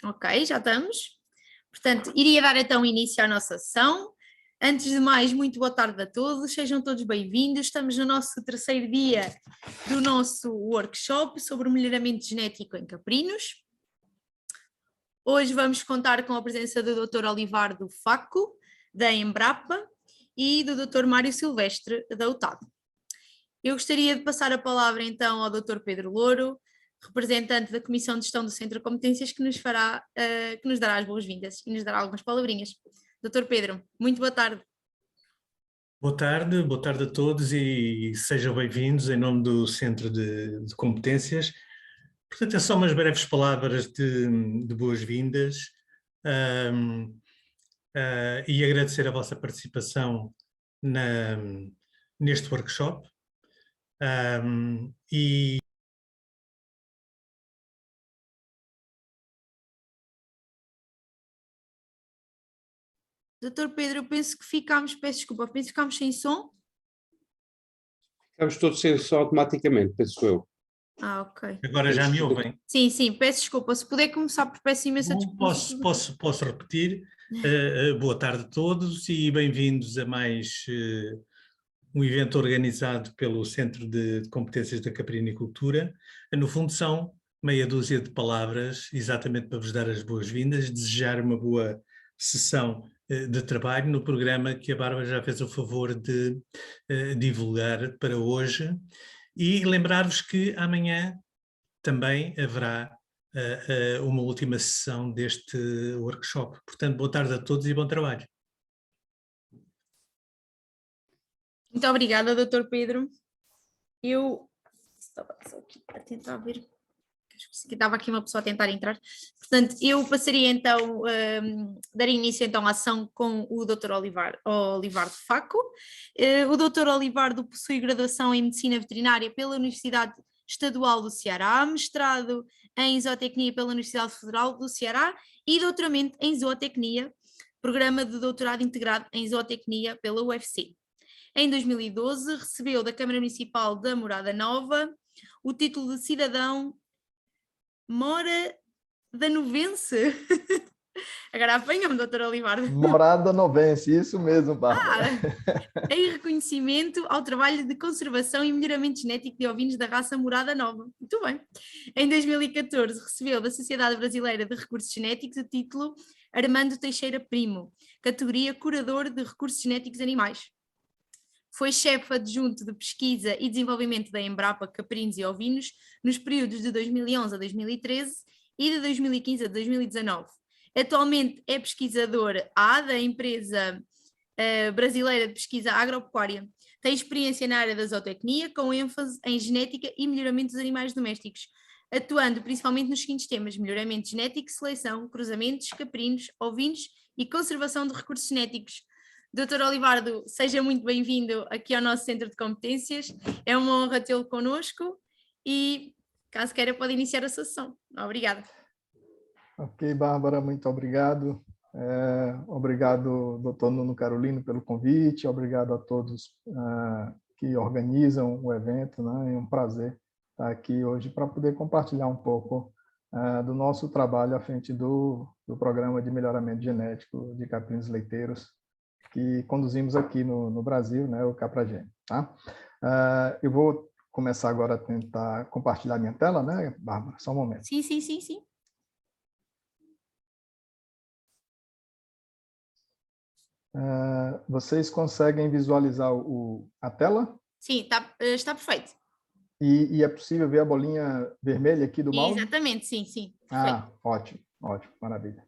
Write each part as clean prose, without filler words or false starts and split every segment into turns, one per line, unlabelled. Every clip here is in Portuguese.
Ok, já estamos. Portanto, iria dar então início à nossa sessão. Antes de mais, muito boa tarde a todos, sejam todos bem-vindos. Estamos no nosso terceiro dia do nosso workshop sobre o melhoramento genético em caprinos. Hoje vamos contar com a presença do Dr. Olivardo Facco, da Embrapa, e do Dr. Mário Silvestre, da UTAD. Eu gostaria de passar a palavra então ao Dr. Pedro Louro, representante da Comissão de Gestão do Centro de Competências, que nos dará as boas-vindas e nos dará algumas palavrinhas. Dr. Pedro, muito boa tarde.
Boa tarde a todos e sejam bem-vindos em nome do Centro de Competências. Portanto, é só umas breves palavras de boas-vindas e agradecer a vossa participação neste workshop.
Dr. Pedro, eu penso que peço desculpa, penso que ficámos sem som.
Ficamos todos sem som automaticamente, penso eu.
Ok.
Agora já me ouvem?
Sim, peço desculpa. Se puder começar por peço imensa desculpa.
Posso repetir. Boa tarde a todos e bem-vindos a mais um evento organizado pelo Centro de Competências da Caprinicultura. No fundo são meia dúzia de palavras, exatamente para vos dar as boas-vindas, desejar uma boa sessão de trabalho no programa que a Bárbara já fez o favor de divulgar para hoje, e lembrar-vos que amanhã também haverá uma última sessão deste workshop. Portanto, boa tarde a todos e bom trabalho.
Muito obrigada, Dr. Pedro. Eu estava só aqui a tentar ver. Estava aqui uma pessoa a tentar entrar. Portanto, eu passaria então, dar início então à ação com o Dr. Olivardo Facco. O Dr. Olivardo possui graduação em Medicina Veterinária pela Universidade Estadual do Ceará, mestrado em Zootecnia pela Universidade Federal do Ceará e doutoramento em Zootecnia, programa de doutorado integrado em Zootecnia pela UFC. Em 2012 recebeu da Câmara Municipal da Morada Nova o título de cidadão Moradanovense. Agora apanha-me, Dr. Olivardo.
Moradanovense, isso mesmo, Bárbara.
Em reconhecimento ao trabalho de conservação e melhoramento genético de ovinos da raça Morada Nova. Muito bem. Em 2014 recebeu da Sociedade Brasileira de Recursos Genéticos o título Armando Teixeira Primo, categoria Curador de Recursos Genéticos Animais. Foi chefe adjunto de pesquisa e desenvolvimento da Embrapa Caprinos e Ovinos nos períodos de 2011 a 2013 e de 2015 a 2019. Atualmente é pesquisador da empresa brasileira de pesquisa agropecuária. Tem experiência na área da zootecnia, com ênfase em genética e melhoramento dos animais domésticos, atuando principalmente nos seguintes temas: melhoramento genético, seleção, cruzamentos, caprinos, ovinos e conservação de recursos genéticos. Dr. Olivardo, seja muito bem-vindo aqui ao nosso Centro de Competências. É uma honra tê-lo connosco e, caso queira, pode iniciar a sua sessão. Obrigada.
Ok, Bárbara, muito obrigado. Obrigado, doutor Nuno Carolino, pelo convite. Obrigado a todos que organizam o evento, né? É um prazer estar aqui hoje para poder compartilhar um pouco do nosso trabalho à frente do Programa de Melhoramento Genético de Caprinos Leiteiros, que conduzimos aqui no Brasil, né, o Capragene, tá? Eu vou começar agora a tentar compartilhar minha tela, né, Bárbara? Só um momento.
Sim.
Vocês conseguem visualizar a tela?
Sim, está perfeito.
E é possível ver a bolinha vermelha aqui do mouse?
Exatamente, sim.
Ótimo, maravilha.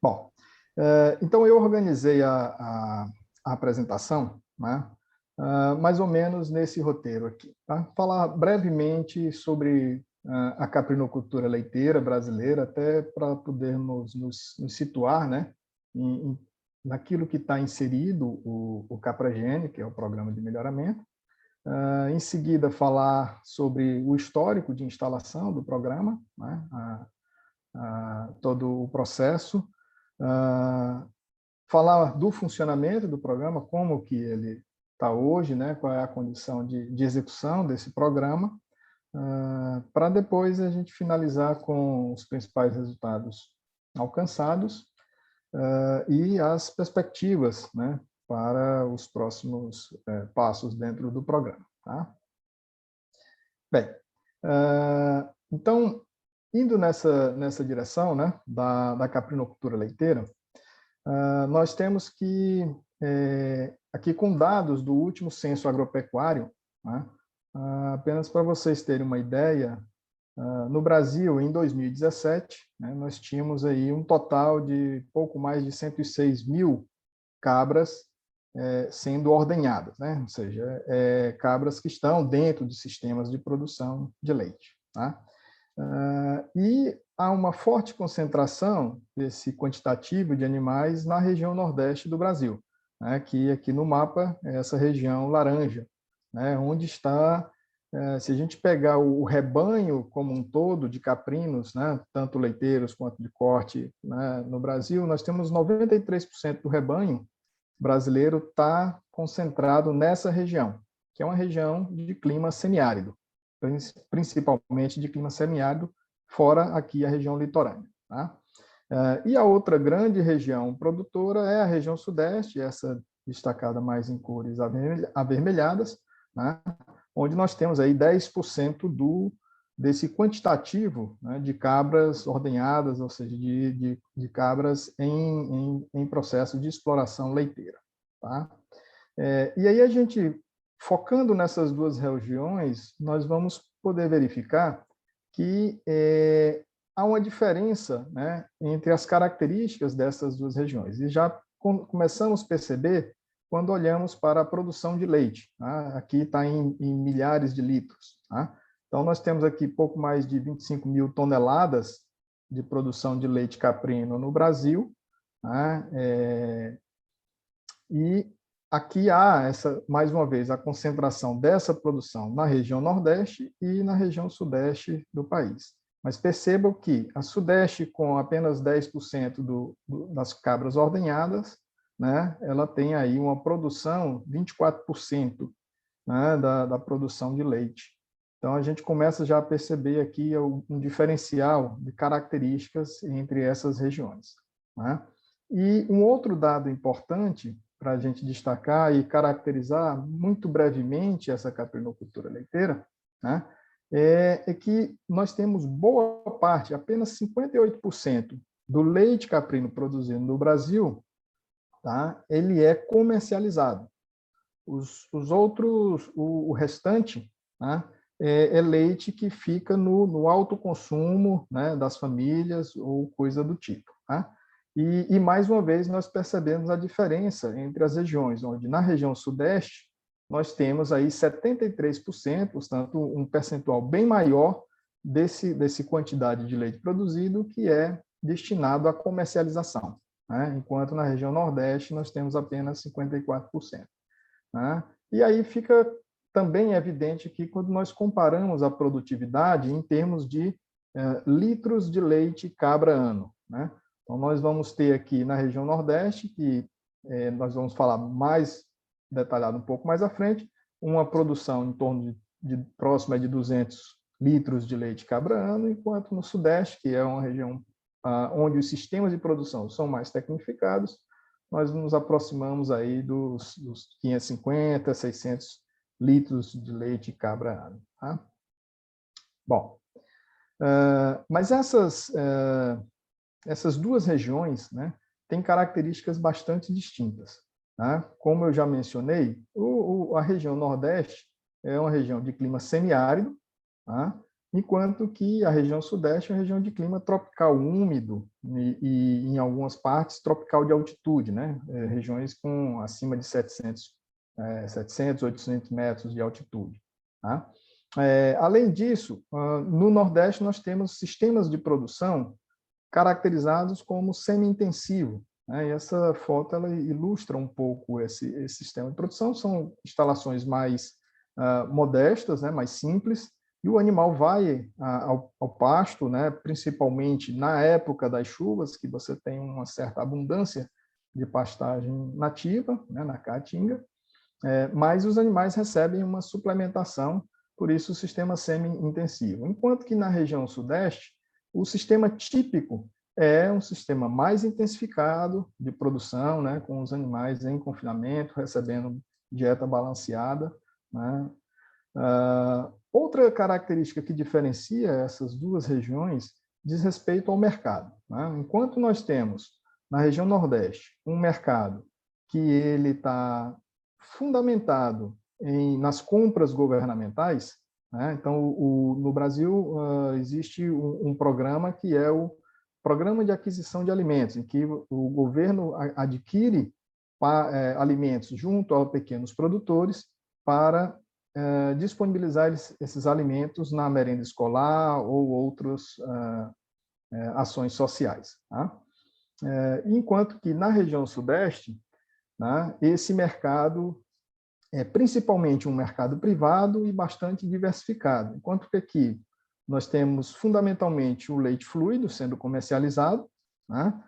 Bom, então eu organizei a apresentação, né, mais ou menos nesse roteiro aqui. Tá? Falar brevemente sobre a caprinocultura leiteira brasileira, até para podermos nos situar, né, naquilo que está inserido o Capragene, que é o programa de melhoramento. Em seguida, falar sobre o histórico de instalação do programa, né, todo o processo, falar do funcionamento do programa, como que ele está hoje, né, qual é a condição de execução desse programa, para depois a gente finalizar com os principais resultados alcançados e as perspectivas, né, para os próximos passos dentro do programa. Tá? Bem, então, indo nessa direção, né, da caprinocultura leiteira, nós temos que, aqui com dados do último censo agropecuário, né, apenas para vocês terem uma ideia, no Brasil, em 2017, né, nós tínhamos aí um total de pouco mais de 106 mil cabras sendo ordenhadas, né? Ou seja, cabras que estão dentro de sistemas de produção de leite. Tá? E há uma forte concentração desse quantitativo de animais na região nordeste do Brasil, né? Que aqui no mapa é essa região laranja, né? Onde está, se a gente pegar o rebanho como um todo de caprinos, né? Tanto leiteiros quanto de corte, né? No Brasil, nós temos 93% do rebanho brasileiro está concentrado nessa região, que é uma região de clima semiárido, principalmente de clima semiárido, fora aqui a região litorânea. Tá? E a outra grande região produtora é a região sudeste, essa destacada mais em cores avermelhadas, né? Onde nós temos aí 10% desse quantitativo, né, de cabras ordenhadas, ou seja, de cabras em processo de exploração leiteira. Tá? E aí a gente, focando nessas duas regiões, nós vamos poder verificar que há uma diferença, né, entre as características dessas duas regiões. E já começamos a perceber quando olhamos para a produção de leite. Tá? Aqui está em milhares de litros. Tá? Então, nós temos aqui pouco mais de 25 mil toneladas de produção de leite caprino no Brasil, né? E aqui há, mais uma vez, a concentração dessa produção na região Nordeste e na região Sudeste do país. Mas percebam que a Sudeste, com apenas 10% das cabras ordenhadas, né, ela tem aí uma produção, 24%, né, da produção de leite. Então, a gente começa já a perceber aqui um diferencial de características entre essas regiões. Né? E um outro dado importante para a gente destacar e caracterizar muito brevemente essa caprinocultura leiteira, né, é que nós temos boa parte, apenas 58% do leite caprino produzido no Brasil, tá, ele é comercializado. Os outros, o restante, né, é leite que fica no alto consumo, né, das famílias ou coisa do tipo. Tá? E, mais uma vez, nós percebemos a diferença entre as regiões, onde na região sudeste nós temos aí 73%, portanto, um percentual bem maior desse quantidade de leite produzido que é destinado à comercialização, né? Enquanto na região nordeste nós temos apenas 54%. Né? E aí fica também evidente que quando nós comparamos a produtividade em termos de litros de leite cabra ano, né? Então, nós vamos ter aqui na região Nordeste, que nós vamos falar mais detalhado um pouco mais à frente, uma produção em torno de próxima de 200 litros de leite cabra ano, enquanto no Sudeste, que é uma região onde os sistemas de produção são mais tecnificados, nós nos aproximamos aí dos 550, 600 litros de leite cabra ano. Tá? Bom, mas essas duas regiões, né, têm características bastante distintas. Tá? Como eu já mencionei, a região Nordeste é uma região de clima semiárido, tá? Enquanto que a região Sudeste é uma região de clima tropical úmido e em algumas partes, tropical de altitude, né? Regiões com acima de 700, 800 metros de altitude. Tá? Além disso, no Nordeste nós temos sistemas de produção caracterizados como semi-intensivo. Né? E essa foto ela ilustra um pouco esse sistema de produção. São instalações mais modestas, né? Mais simples, e o animal vai ao pasto, né? Principalmente na época das chuvas, que você tem uma certa abundância de pastagem nativa, né? Na caatinga, mas os animais recebem uma suplementação, por isso o sistema semi-intensivo. Enquanto que na região sudeste, o sistema típico é um sistema mais intensificado de produção, né, com os animais em confinamento, recebendo dieta balanceada, né. Outra característica que diferencia essas duas regiões diz respeito ao mercado, né. Enquanto nós temos, na região Nordeste, um mercado que ele está fundamentado nas compras governamentais, né. Então, no Brasil, existe um programa que é o Programa de Aquisição de Alimentos, em que o governo adquire alimentos junto a pequenos produtores para disponibilizar esses alimentos na merenda escolar ou outras ações sociais. Tá? Enquanto que na região Sudeste, né, esse mercado é principalmente um mercado privado e bastante diversificado, enquanto que aqui nós temos fundamentalmente o leite fluido sendo comercializado, né?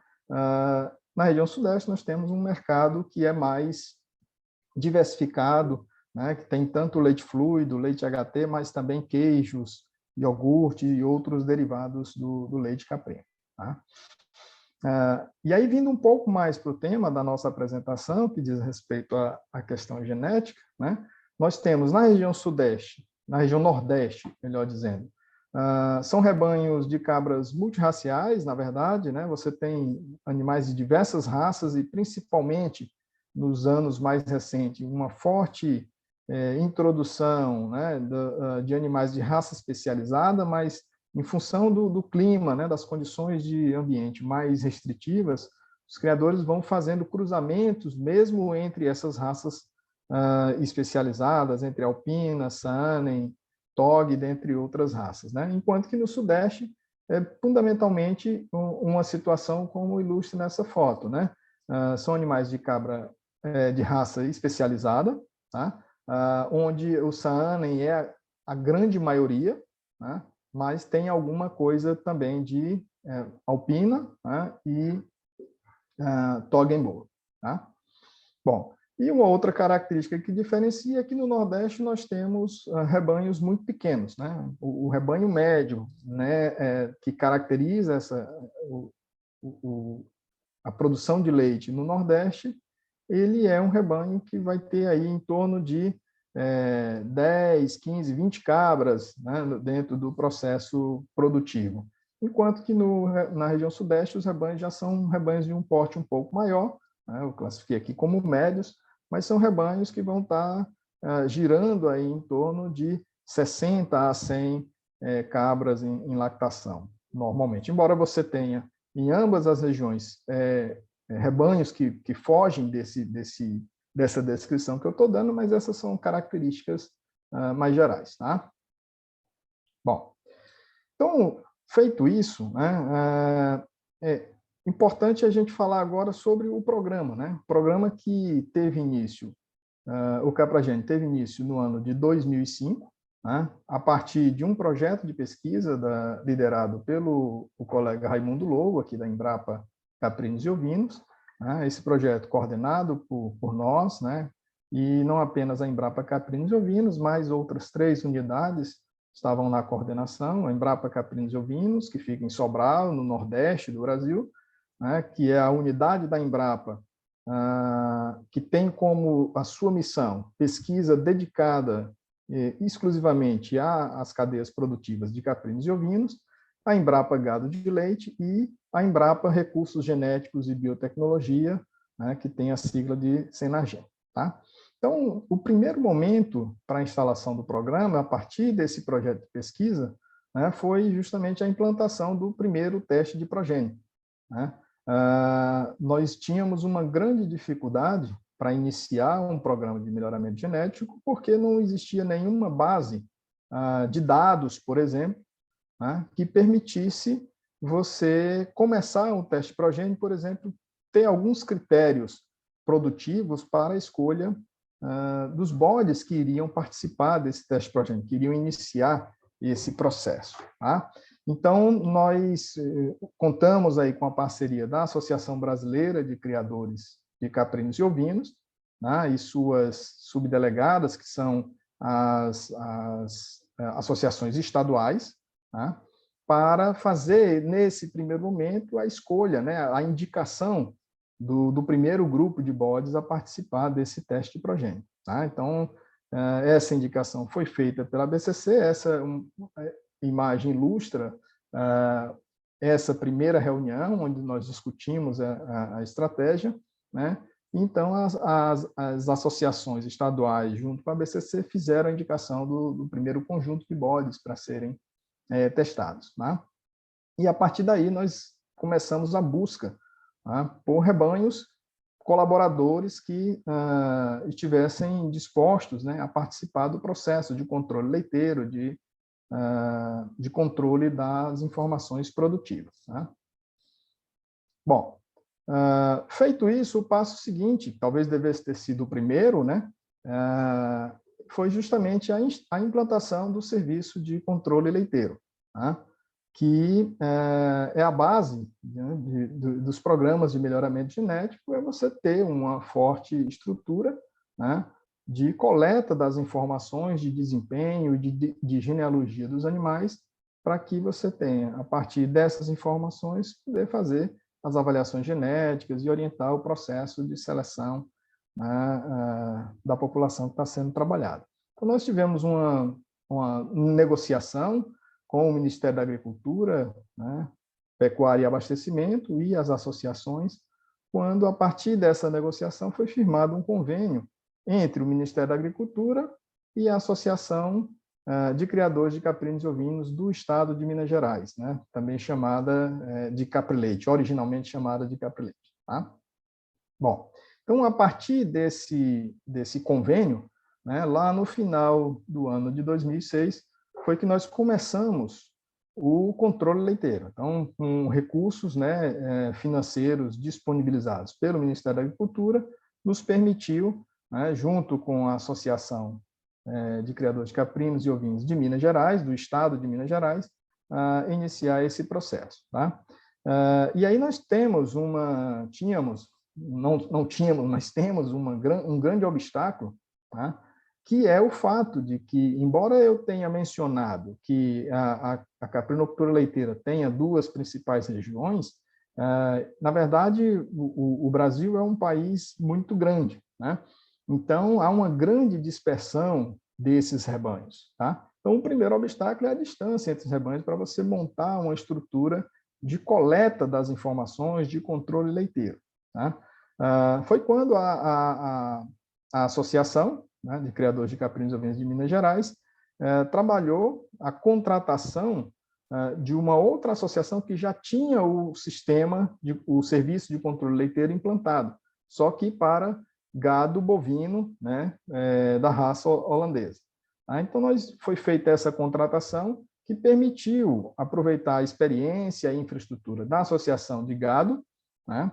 Na região Sudeste nós temos um mercado que é mais diversificado, né? Que tem tanto leite fluido, leite HT, mas também queijos, iogurte e outros derivados do leite caprino. Tá? E aí, vindo um pouco mais para o tema da nossa apresentação, que diz respeito à questão genética, né? Nós temos na região Sudeste, na região Nordeste, melhor dizendo, são rebanhos de cabras multirraciais, na verdade, né? Você tem animais de diversas raças e, principalmente, nos anos mais recentes, uma forte introdução, né, de animais de raça especializada, mas em função do clima, né, das condições de ambiente mais restritivas, os criadores vão fazendo cruzamentos, mesmo entre essas raças especializadas, entre alpina, Saanen, Tog, dentre outras raças, né? Enquanto que no Sudeste é fundamentalmente uma situação como ilustra nessa foto, né? São animais de cabra de raça especializada, tá? Onde o Saanen é a grande maioria, né? Mas tem alguma coisa também de alpina, né? E Toggenburg, tá? Bom, e uma outra característica que diferencia é que no Nordeste nós temos rebanhos muito pequenos, né? O rebanho médio, né, que caracteriza a produção de leite no Nordeste, ele é um rebanho que vai ter aí em torno de 10, 15, 20 cabras, né, dentro do processo produtivo. Enquanto que na região Sudeste os rebanhos já são rebanhos de um porte um pouco maior, né, eu classifiquei aqui como médios, mas são rebanhos que vão estar girando aí em torno de 60 a 100 cabras em lactação, normalmente. Embora você tenha em ambas as regiões rebanhos que fogem dessa descrição que eu estou dando, mas essas são características mais gerais. Tá? Bom, então, feito isso, né, é importante a gente falar agora sobre o programa, né? O programa que teve início, o Capragene teve início no ano de 2005, né? A partir de um projeto de pesquisa liderado pelo colega Raimundo Lobo, aqui da Embrapa Caprinos e Ovinos, né? Esse projeto coordenado por nós, né? E não apenas a Embrapa Caprinos e Ovinos, mas outras 3 unidades estavam na coordenação, a Embrapa Caprinos e Ovinos, que fica em Sobral, no Nordeste do Brasil, né, que é a unidade da Embrapa, que tem como a sua missão pesquisa dedicada exclusivamente às cadeias produtivas de caprinos e ovinos, a Embrapa Gado de Leite e a Embrapa Recursos Genéticos e Biotecnologia, né, que tem a sigla de Senagem. Tá? Então, o primeiro momento para a instalação do programa, a partir desse projeto de pesquisa, né, foi justamente a implantação do primeiro teste de progênio. Né? Nós tínhamos uma grande dificuldade para iniciar um programa de melhoramento genético, porque não existia nenhuma base de dados, por exemplo, né, que permitisse você começar um teste progênio, por exemplo, ter alguns critérios produtivos para a escolha dos bodes que iriam participar desse teste progênio, que iriam iniciar esse processo. Tá? Então, nós contamos aí com a parceria da Associação Brasileira de Criadores de Caprinos e Ovinos, né, e suas subdelegadas, que são as associações estaduais, né, para fazer, nesse primeiro momento, a escolha, né, a indicação do primeiro grupo de bodes a participar desse teste de progênio. Tá? Então, essa indicação foi feita pela BCC, essa imagem ilustra essa primeira reunião, onde nós discutimos a estratégia, né? Então, as associações estaduais, junto com a BCC, fizeram a indicação do primeiro conjunto de bodes para serem testados. Tá? E, a partir daí, nós começamos a busca, tá, por rebanhos colaboradores que estivessem dispostos, né, a participar do processo de controle leiteiro, de controle das informações produtivas. Tá? Bom, feito isso, o passo seguinte, talvez devesse ter sido o primeiro, né, foi justamente a implantação do serviço de controle leiteiro, tá? Que é a base, né, dos programas de melhoramento genético, é você ter uma forte estrutura, né, de coleta das informações de desempenho e de genealogia dos animais, para que você tenha, a partir dessas informações, poder fazer as avaliações genéticas e orientar o processo de seleção, né, da população que está sendo trabalhada. Então, nós tivemos uma negociação com o Ministério da Agricultura, né, Pecuária e Abastecimento e as associações, quando, a partir dessa negociação, foi firmado um convênio entre o Ministério da Agricultura e a Associação de Criadores de Caprinos e Ovinos do Estado de Minas Gerais, né, também chamada de Caprileite, originalmente chamada de Caprileite. Tá? Bom, então, a partir desse convênio, né, lá no final do ano de 2006, foi que nós começamos o controle leiteiro. Então, com recursos, né, financeiros disponibilizados pelo Ministério da Agricultura, nos permitiu, né, junto com a Associação de Criadores de Caprinos e Ovinos de Minas Gerais, do Estado de Minas Gerais, iniciar esse processo. Tá? E aí nós temos nós temos um grande obstáculo, tá? Que é o fato de que, embora eu tenha mencionado que a caprinocultura leiteira tenha duas principais regiões, na verdade, o Brasil é um país muito grande, né? Então, há uma grande dispersão desses rebanhos. Tá? Então, o primeiro obstáculo é a distância entre os rebanhos para você montar uma estrutura de coleta das informações de controle leiteiro. Tá? Foi quando a Associação, né, de Criadores de Caprinos e Ovinos de Minas Gerais, trabalhou a contratação de uma outra associação que já tinha o serviço de controle leiteiro implantado, só que para gado bovino, né, da raça holandesa. Então, foi feita essa contratação que permitiu aproveitar a experiência e infraestrutura da associação de gado, né,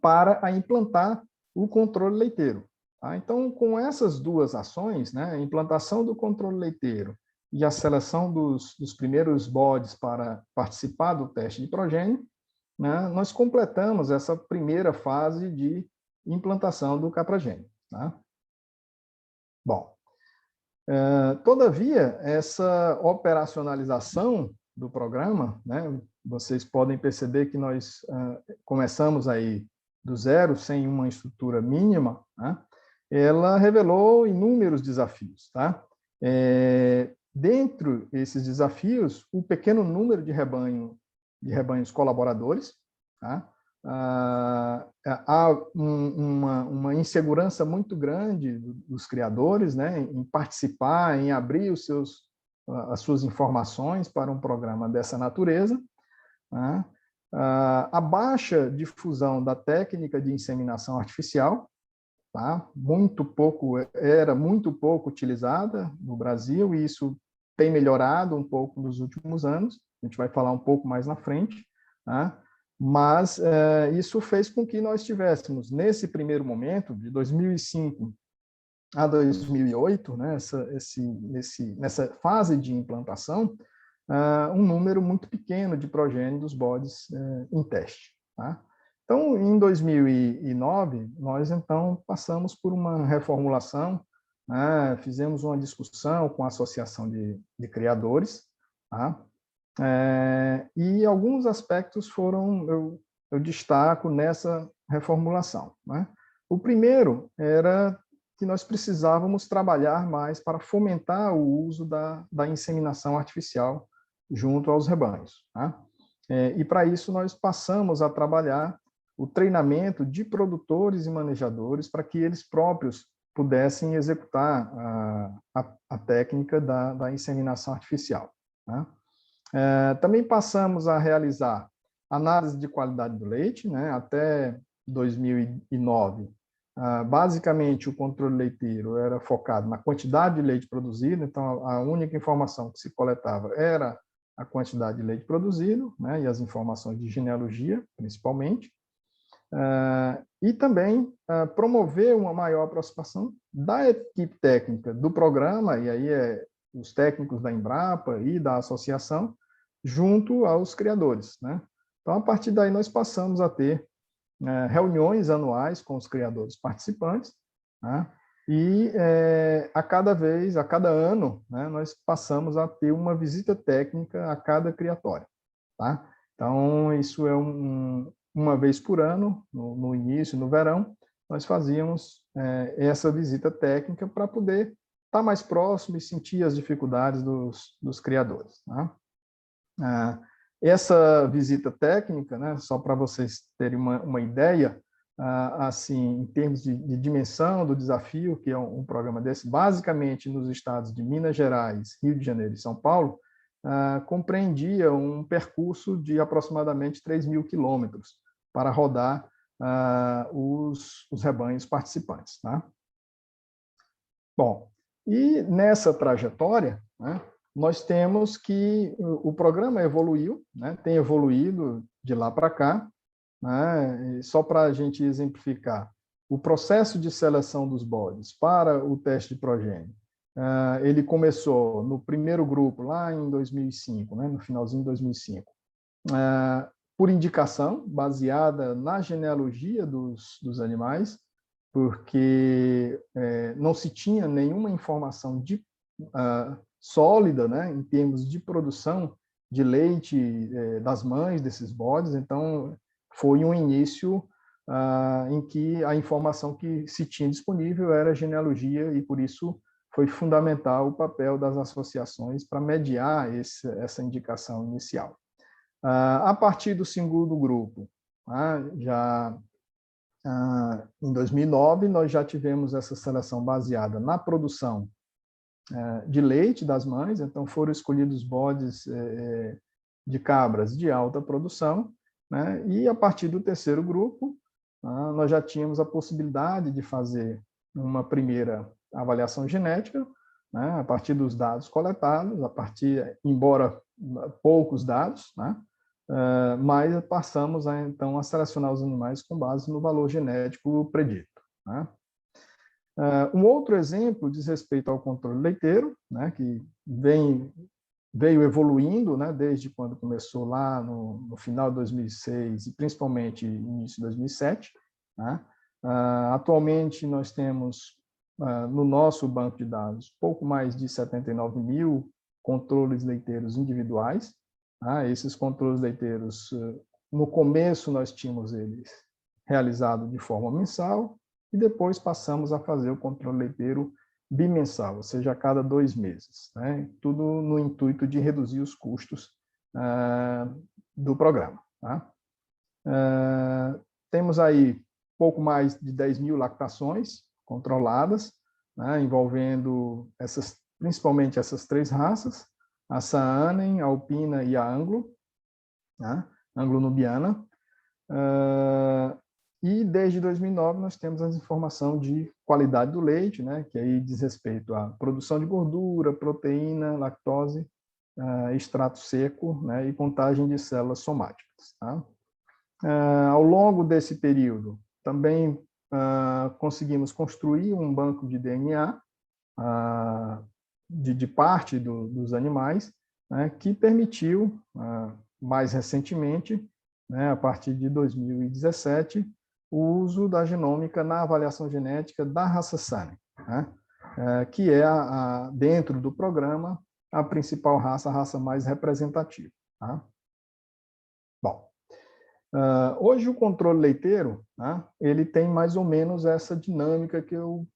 para implantar o controle leiteiro. Tá? Então, com essas duas ações, né, a implantação do controle leiteiro e a seleção dos primeiros bodes para participar do teste de progênio, né, nós completamos essa primeira fase de implantação do capragênio. Tá? Bom, todavia, essa operacionalização do programa, né, vocês podem perceber que nós começamos aí do zero, sem uma estrutura mínima, né, ela revelou inúmeros desafios. Tá? Dentro desses desafios, o pequeno número de rebanhos colaboradores, tá? Há uma insegurança muito grande dos criadores, né, em participar, em abrir as suas informações para um programa dessa natureza. Tá? A baixa difusão da técnica de inseminação artificial, tá? Era muito pouco utilizada no Brasil, e isso tem melhorado um pouco nos últimos anos, a gente vai falar um pouco mais na frente, tá? Mas isso fez com que nós tivéssemos, nesse primeiro momento, de 2005 a 2008, né, nessa fase de implantação, um número muito pequeno de progênio dos bodes em teste. Tá? Então, em 2009, nós, então, passamos por uma reformulação, né, fizemos uma discussão com a Associação de Criadores, tá? E alguns aspectos eu destaco nessa reformulação, né? O primeiro era que nós precisávamos trabalhar mais para fomentar o uso da inseminação artificial junto aos rebanhos, né? E para isso nós passamos a trabalhar o treinamento de produtores e manejadores para que eles próprios pudessem executar a técnica da inseminação artificial, né? Também passamos a realizar análise de qualidade do leite, né? Até 2009, basicamente o controle leiteiro era focado na quantidade de leite produzido, então a única informação que se coletava era a quantidade de leite produzido, né? E as informações de genealogia, principalmente. E também promover uma maior aproximação da equipe técnica do programa, e aí os técnicos da Embrapa e da associação, junto aos criadores, né? Então, a partir daí, nós passamos a ter reuniões anuais com os criadores participantes, né? E a cada ano, né, nós passamos a ter uma visita técnica a cada criatório, tá? Então, isso é uma vez por ano, no início, no verão, nós fazíamos essa visita técnica para poder estar mais próximo e sentir as dificuldades dos criadores, né? Essa visita técnica, né, só para vocês terem uma ideia, assim, em termos de dimensão do desafio, que é um programa desse, basicamente nos estados de Minas Gerais, Rio de Janeiro e São Paulo, compreendia um percurso de aproximadamente 3.000 quilômetros para rodar os rebanhos participantes, tá? Bom, e nessa trajetória, né, nós temos que o programa evoluiu, né, tem evoluído de lá para cá, né, só para a gente exemplificar, o processo de seleção dos bodes para o teste de progênie, ele começou no primeiro grupo, lá em 2005, né, no finalzinho de 2005, por indicação, baseada na genealogia dos animais, porque não se tinha nenhuma informação sólida, né, em termos de produção de leite das mães desses bodes, então foi um início em que a informação que se tinha disponível era genealogia e por isso foi fundamental o papel das associações para mediar essa indicação inicial. A partir do segundo grupo, já em 2009, nós já tivemos essa seleção baseada na produção de leite das mães, então foram escolhidos bodes de cabras de alta produção, né? E a partir do terceiro grupo, nós já tínhamos a possibilidade de fazer uma primeira avaliação genética, né? A partir dos dados coletados, embora poucos dados, né? Mas passamos então a selecionar os animais com base no valor genético predito, né? Um outro exemplo diz respeito ao controle leiteiro, né, que veio evoluindo, né, desde quando começou lá no final de 2006 e principalmente início de 2007. Né? Atualmente nós temos no nosso banco de dados pouco mais de 79.000 controles leiteiros individuais. Esses controles leiteiros, no começo nós tínhamos eles realizados de forma mensal, e depois passamos a fazer o controle leiteiro bimensal, ou seja, a cada 2 meses, né? Tudo no intuito de reduzir os custos do programa. Tá? Temos aí pouco mais de 10.000 lactações controladas, né? Envolvendo principalmente essas 3 raças, a Saanen, a Alpina e a Anglo, né? Anglo-Nubiana. E desde 2009 nós temos a informação de qualidade do leite, né, que aí diz respeito à produção de gordura, proteína, lactose, extrato seco, né, e contagem de células somáticas. Tá? Ao longo desse período, também conseguimos construir um banco de DNA de parte dos animais, né, que permitiu, mais recentemente, né, a partir de 2017, o uso da genômica na avaliação genética da raça Saanen, né? Que é, dentro do programa, a principal raça, a raça mais representativa. Tá? Bom, hoje o controle leiteiro, tá, ele tem mais ou menos essa dinâmica que eu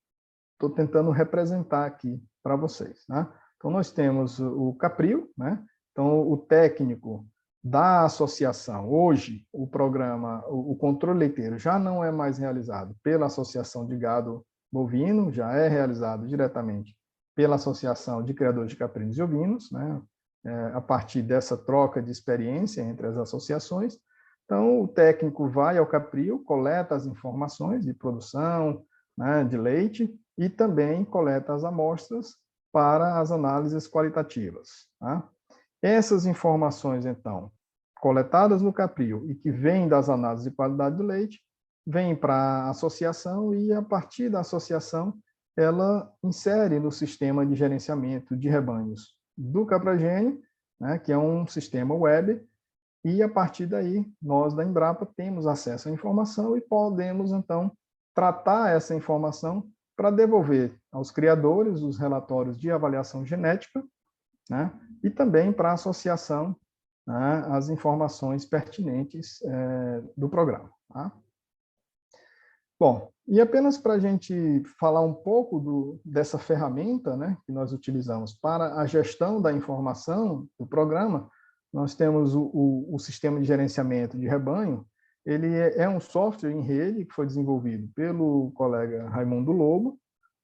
estou tentando representar aqui para vocês. Né? Então, nós temos o Caprio, né? Então, o técnico da associação. Hoje, o programa, o controle leiteiro já não é mais realizado pela Associação de Gado Bovino, já é realizado diretamente pela Associação de Criadores de Caprinos e Ovinos, né? A partir dessa troca de experiência entre as associações. Então, o técnico vai ao Caprio, coleta as informações de produção, né, de leite, e também coleta as amostras para as análises qualitativas. Tá? Essas informações, então, coletadas no Caprio e que vêm das análises de qualidade do leite, vêm para a associação e, a partir da associação, ela insere no sistema de gerenciamento de rebanhos do Capragênio, né, que é um sistema web, e, a partir daí, nós da Embrapa temos acesso à informação e podemos, então, tratar essa informação para devolver aos criadores os relatórios de avaliação genética, né, e também para a associação, né, as informações pertinentes do programa. Tá? Bom, e apenas para a gente falar um pouco dessa ferramenta, né, que nós utilizamos para a gestão da informação do programa, nós temos o sistema de gerenciamento de rebanho. Ele é um software em rede que foi desenvolvido pelo colega Raimundo Lobo,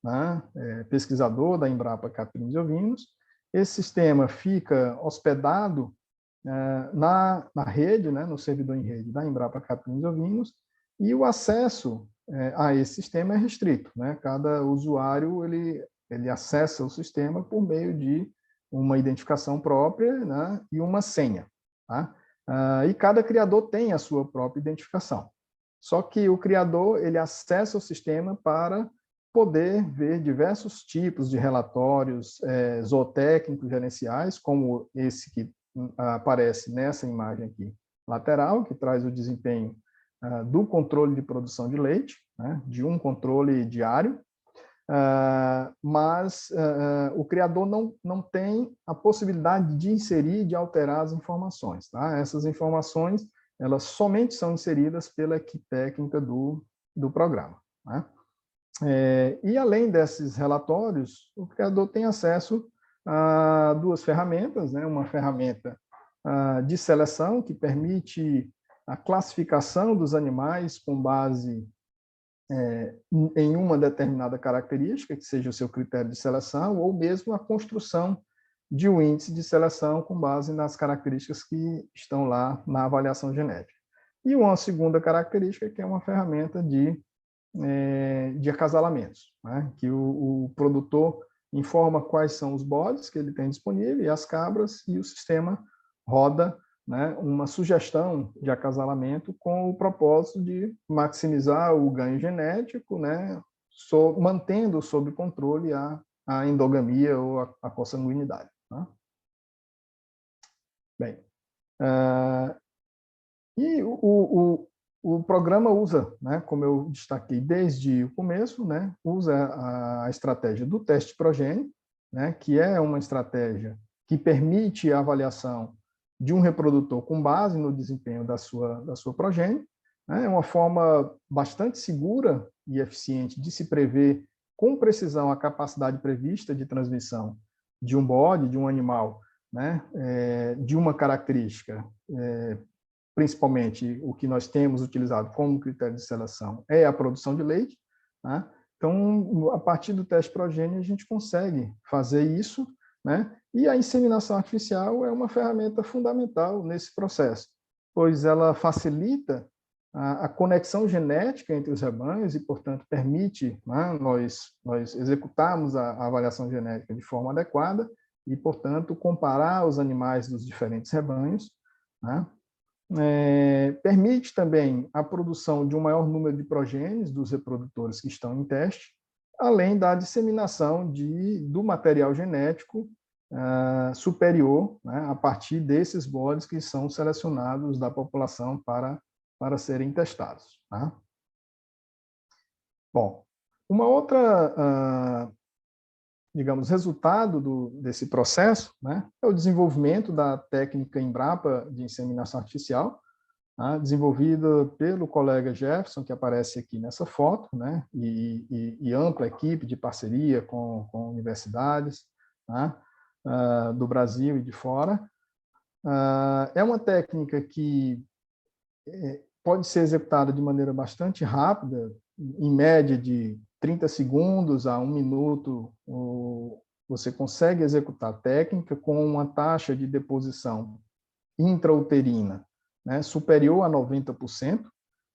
né, pesquisador da Embrapa Caprinos e Ovinos. Esse sistema fica hospedado na rede, né, no servidor em rede da Embrapa Caprinos e Ovinos, e o acesso a esse sistema é restrito. Né? Cada usuário ele acessa o sistema por meio de uma identificação própria, né, e uma senha. Tá? E cada criador tem a sua própria identificação. Só que o criador ele acessa o sistema para poder ver diversos tipos de relatórios zootécnicos gerenciais, como esse que aparece nessa imagem aqui lateral, que traz o desempenho do controle de produção de leite, né, de um controle diário, mas o criador não tem a possibilidade de inserir, de alterar as informações. Tá? Essas informações elas somente são inseridas pela equipe técnica do programa. Né? E além desses relatórios, o criador tem acesso a duas ferramentas, né? Uma ferramenta de seleção que permite a classificação dos animais com base em uma determinada característica, que seja o seu critério de seleção, ou mesmo a construção de um índice de seleção com base nas características que estão lá na avaliação genética. E uma segunda característica, que é uma ferramenta de acasalamentos, né? Que o produtor informa quais são os bodes que ele tem disponível e as cabras, e o sistema roda, né, uma sugestão de acasalamento com o propósito de maximizar o ganho genético, né, mantendo sob controle a endogamia ou a consanguinidade. Tá? Bem, e o programa usa, né, como eu destaquei desde o começo, né, usa a estratégia do teste progênio, né, que é uma estratégia que permite a avaliação de um reprodutor com base no desempenho da sua progênie. Né, é uma forma bastante segura e eficiente de se prever com precisão a capacidade prevista de transmissão de um bode, de um animal, né, de uma característica, principalmente o que nós temos utilizado como critério de seleção é a produção de leite. Né? Então, a partir do teste progênio, a gente consegue fazer isso, né? E a inseminação artificial é uma ferramenta fundamental nesse processo, pois ela facilita a conexão genética entre os rebanhos e, portanto, permite, né, nós executarmos a avaliação genética de forma adequada e, portanto, comparar os animais dos diferentes rebanhos. Né? Permite também a produção de um maior número de progênies dos reprodutores que estão em teste, além da disseminação do material genético superior, né, a partir desses bodes que são selecionados da população para serem testados. Tá? Bom, uma outra digamos, resultado desse processo, né, é o desenvolvimento da técnica Embrapa de inseminação artificial, tá, desenvolvida pelo colega Jefferson, que aparece aqui nessa foto, né, e ampla equipe de parceria com universidades, tá, do Brasil e de fora. É uma técnica que pode ser executada de maneira bastante rápida, em média de 30 segundos a 1 minuto, você consegue executar a técnica com uma taxa de deposição intrauterina, né, superior a 90%,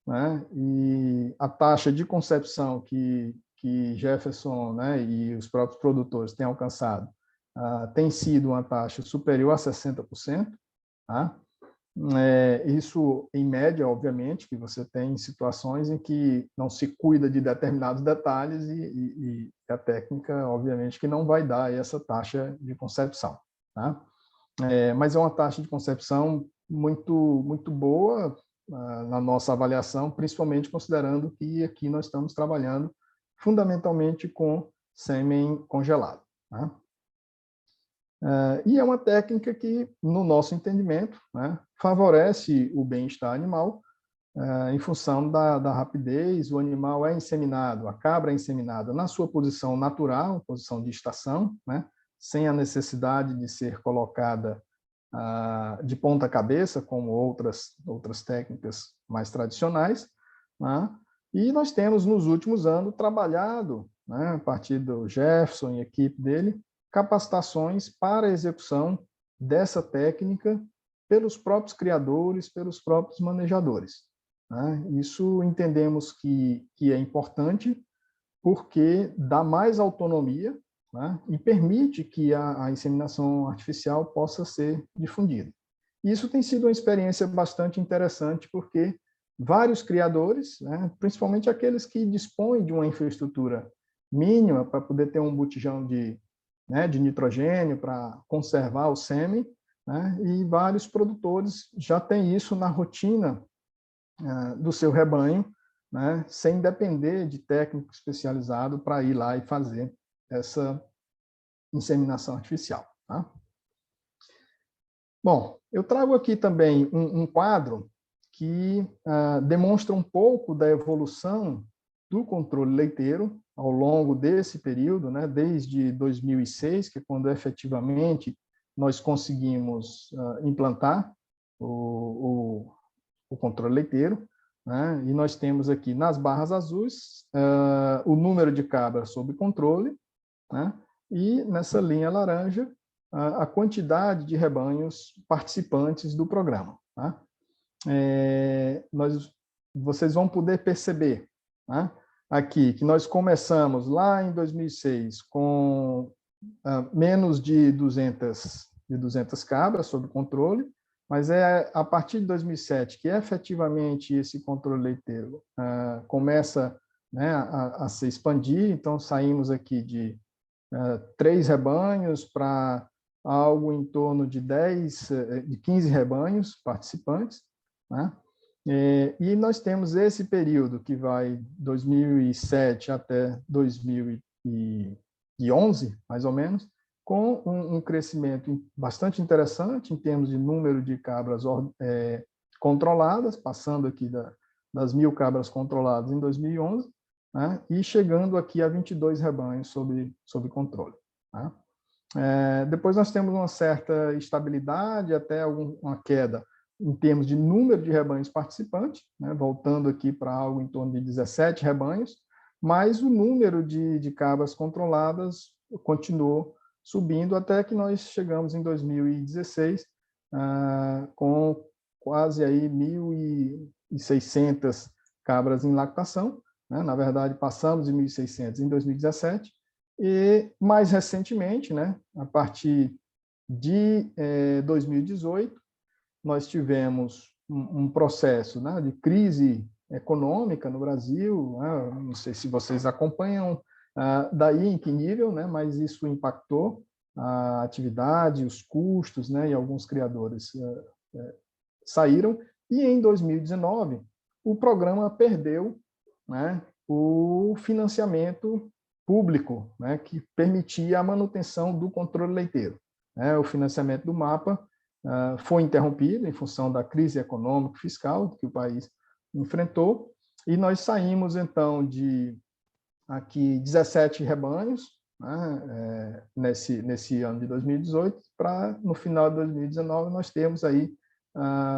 né, e a taxa de concepção que Jefferson, né, e os próprios produtores têm alcançado tem sido uma taxa superior a 60%, tá? Isso, em média, obviamente, que você tem situações em que não se cuida de determinados detalhes e a técnica, obviamente, que não vai dar essa taxa de concepção, tá? Mas é uma taxa de concepção muito boa na nossa avaliação, principalmente considerando que aqui nós estamos trabalhando fundamentalmente com sêmen congelado, tá? E é uma técnica que, no nosso entendimento, né, favorece o bem-estar animal em função da rapidez. O animal é inseminado, a cabra é inseminada na sua posição natural, posição de estação, né, sem a necessidade de ser colocada de ponta cabeça, como outras técnicas mais tradicionais, né? E nós temos, nos últimos anos, trabalhado, né, a partir do Jefferson e a equipe dele, capacitações para a execução dessa técnica pelos próprios criadores, pelos próprios manejadores, né? Isso entendemos que é importante, porque dá mais autonomia, né, e permite que a inseminação artificial possa ser difundida. Isso tem sido uma experiência bastante interessante, porque vários criadores, né, principalmente aqueles que dispõem de uma infraestrutura mínima para poder ter um botijão de nitrogênio para conservar o sêmen, né, e vários produtores já têm isso na rotina do seu rebanho, né, sem depender de técnico especializado para ir lá e fazer essa inseminação artificial, tá? Bom, eu trago aqui também um quadro que demonstra um pouco da evolução do controle leiteiro ao longo desse período, né, desde 2006, que é quando efetivamente nós conseguimos implantar o controle leiteiro, né, e nós temos aqui nas barras azuis o número de cabras sob controle, né, e nessa linha laranja a quantidade de rebanhos participantes do programa, tá? Vocês vão poder perceber, né, aqui que nós começamos lá em 2006 com menos de 200 cabras sob controle, mas é a partir de 2007 que efetivamente esse controle leiteiro começa, né, a se expandir. Então saímos aqui de 3 rebanhos para algo em torno de 15 rebanhos participantes, né? E nós temos esse período que vai 2007 até 2011, mais ou menos, com um crescimento bastante interessante em termos de número de cabras controladas, passando aqui das 1.000 cabras controladas em 2011, né, e chegando aqui a 22 rebanhos sob controle, tá? Depois nós temos uma certa estabilidade, até uma queda em termos de número de rebanhos participantes, né, voltando aqui para algo em torno de 17 rebanhos, mas o número de cabras controladas continuou subindo até que nós chegamos em 2016 com quase aí 1.600 cabras em lactação, né? Na verdade, passamos de 1.600 em 2017, e mais recentemente, né, a partir de 2018, nós tivemos um processo, né, de crise econômica no Brasil, né? Não sei se vocês acompanham daí em que nível, né, mas isso impactou a atividade, os custos, né, e alguns criadores saíram, e em 2019 o programa perdeu, né, o financiamento público, né, que permitia a manutenção do controle leiteiro. O financiamento do MAPA foi interrompido em função da crise econômica e fiscal que o país enfrentou, e nós saímos, então, de aqui 17 rebanhos, né, nesse ano de 2018, para, no final de 2019, nós temos aí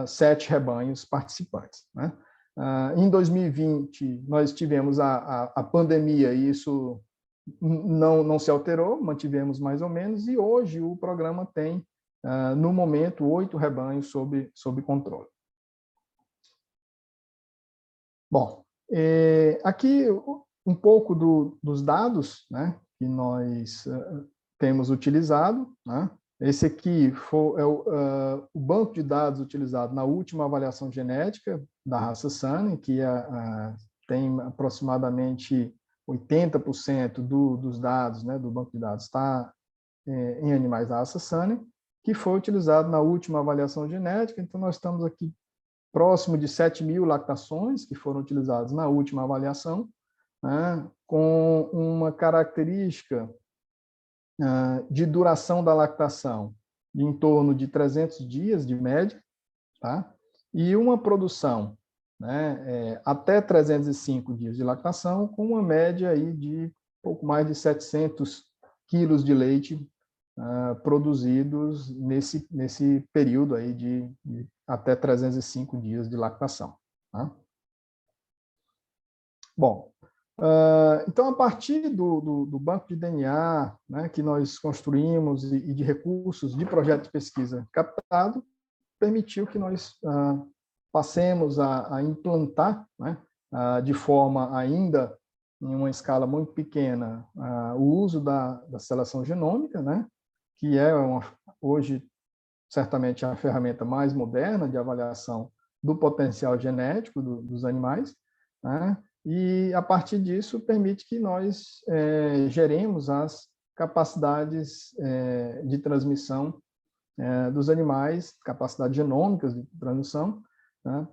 7 rebanhos participantes, né? Em 2020, nós tivemos a pandemia, e isso não se alterou, mantivemos mais ou menos, e hoje o programa tem, no momento, 8 rebanhos sob controle. Bom, aqui um pouco dos dados, né, que nós temos utilizado, né? Esse aqui é o banco de dados utilizado na última avaliação genética da raça Saanen, que tem aproximadamente 80% dos dados, né, do banco de dados está em animais da raça Saanen, que foi utilizado na última avaliação genética. Então, nós estamos aqui próximo de 7.000 lactações que foram utilizadas na última avaliação, né, com uma característica de duração da lactação de em torno de 300 dias de média, tá? E uma produção, né, até 305 dias de lactação, com uma média aí de pouco mais de 700 quilos de leite produzidos nesse período aí de até 305 dias de lactação, tá? Bom, então, a partir do banco de DNA, né, que nós construímos e de recursos de projeto de pesquisa captado, permitiu que nós passemos a implantar, né, de forma ainda em uma escala muito pequena, o uso da seleção genômica, né, que é hoje certamente a ferramenta mais moderna de avaliação do potencial genético dos animais, né? E, a partir disso, permite que nós geremos as capacidades de transmissão dos animais, capacidades genômicas de transmissão, né?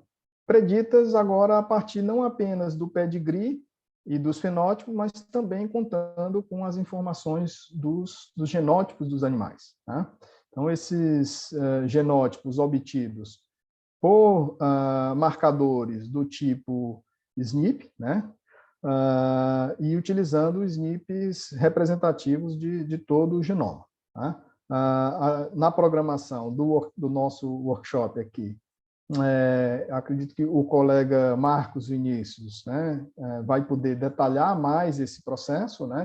Preditas agora a partir não apenas do pedigree e dos fenótipos, mas também contando com as informações dos genótipos dos animais, né? Então, esses genótipos obtidos por marcadores do tipo SNP, né? E utilizando SNPs representativos de todo o genoma, tá? Na programação do nosso workshop aqui, acredito que o colega Marcos Vinícius, né, vai poder detalhar mais esse processo, né,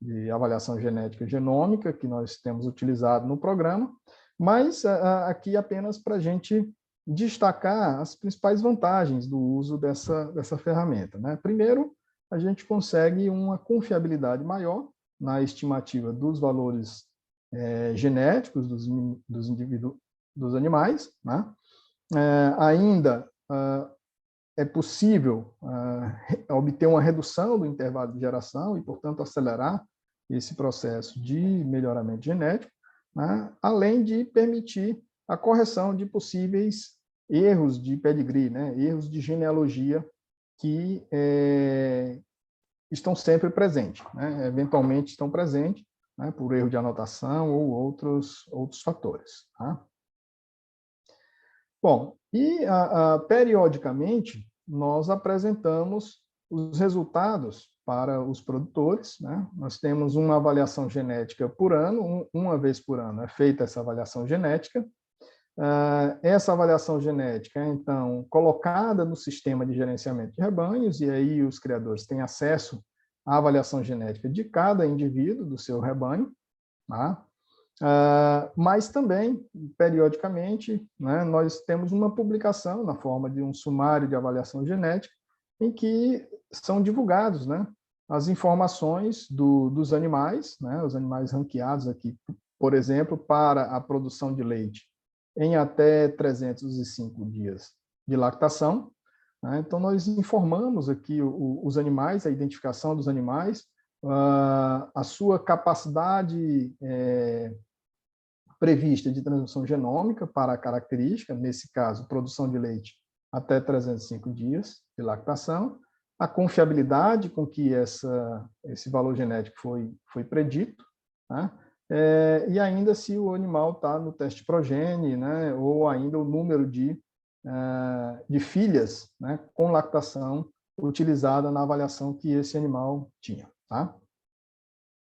de avaliação genética e genômica que nós temos utilizado no programa, mas aqui apenas para a gente destacar as principais vantagens do uso dessa ferramenta, né? Primeiro, a gente consegue uma confiabilidade maior na estimativa dos valores genéticos dos indivíduos, dos animais, né? Ainda é possível obter uma redução do intervalo de geração e, portanto, acelerar esse processo de melhoramento genético, né? Além de permitir a correção de possíveis erros de pedigree, né? Erros de genealogia que estão sempre presentes, né? Eventualmente estão presentes, né? Por erro de anotação ou outros fatores, tá? Bom, e periodicamente nós apresentamos os resultados para os produtores, né? Nós temos uma avaliação genética por ano, uma vez por ano é feita essa avaliação genética. Essa avaliação genética é, então, colocada no sistema de gerenciamento de rebanhos, e aí os criadores têm acesso à avaliação genética de cada indivíduo do seu rebanho, tá? Mas também, periodicamente, né, nós temos uma publicação na forma de um sumário de avaliação genética, em que são divulgados, né, as informações dos animais, né, os animais ranqueados aqui, por exemplo, para a produção de leite em até 305 dias de lactação, né? Então, nós informamos aqui os animais, a identificação dos animais, a sua capacidade prevista de transmissão genômica para a característica, nesse caso, produção de leite até 305 dias de lactação, a confiabilidade com que esse valor genético foi predito, né? E ainda se o animal está no teste progênie, né? Ou ainda o número de filhas, né? Com lactação utilizada na avaliação que esse animal tinha. Tá?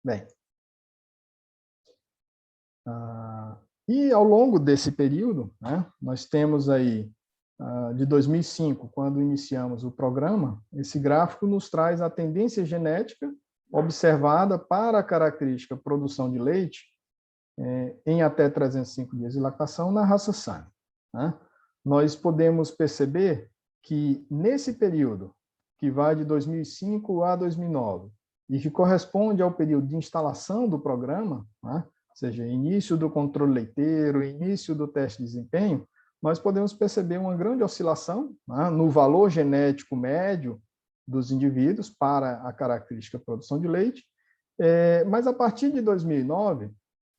Bem, e ao longo desse período, né? Nós temos aí de 2005, quando iniciamos o programa, esse gráfico nos traz a tendência genética observada para a característica produção de leite em até 305 dias de lactação na raça Sami. Né? Nós podemos perceber que nesse período, que vai de 2005 a 2009, e que corresponde ao período de instalação do programa, né? Ou seja, início do controle leiteiro, início do teste de desempenho, nós podemos perceber uma grande oscilação, né, no valor genético médio dos indivíduos para a característica produção de leite, mas a partir de 2009,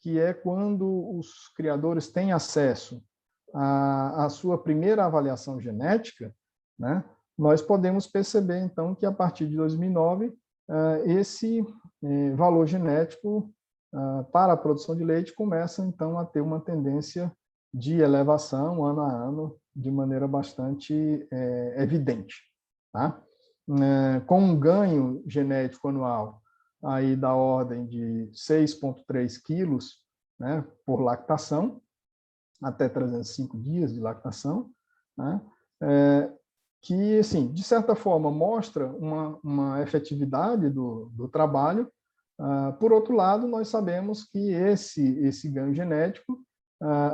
que é quando os criadores têm acesso à sua primeira avaliação genética, né, nós podemos perceber, então, que a partir de 2009, esse valor genético para a produção de leite começa, então, a ter uma tendência de elevação ano a ano de maneira bastante evidente, tá? Com um ganho genético anual aí da ordem de 6,3 quilos, né, por lactação, até 305 dias de lactação, né, que, assim, de certa forma, mostra uma efetividade do trabalho. Por outro lado, nós sabemos que esse ganho genético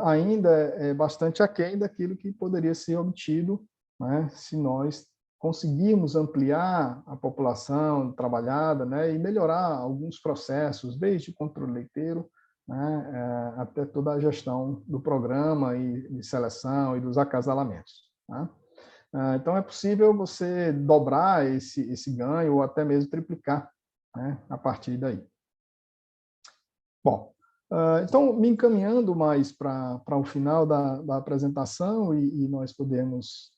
ainda é bastante aquém daquilo que poderia ser obtido, né, se nós conseguirmos ampliar a população trabalhada, né, e melhorar alguns processos, desde controle leiteiro, né, até toda a gestão do programa e de seleção e dos acasalamentos. Tá? Então, é possível você dobrar esse ganho ou até mesmo triplicar, né, a partir daí. Bom, então, me encaminhando mais para o final da apresentação e nós podemos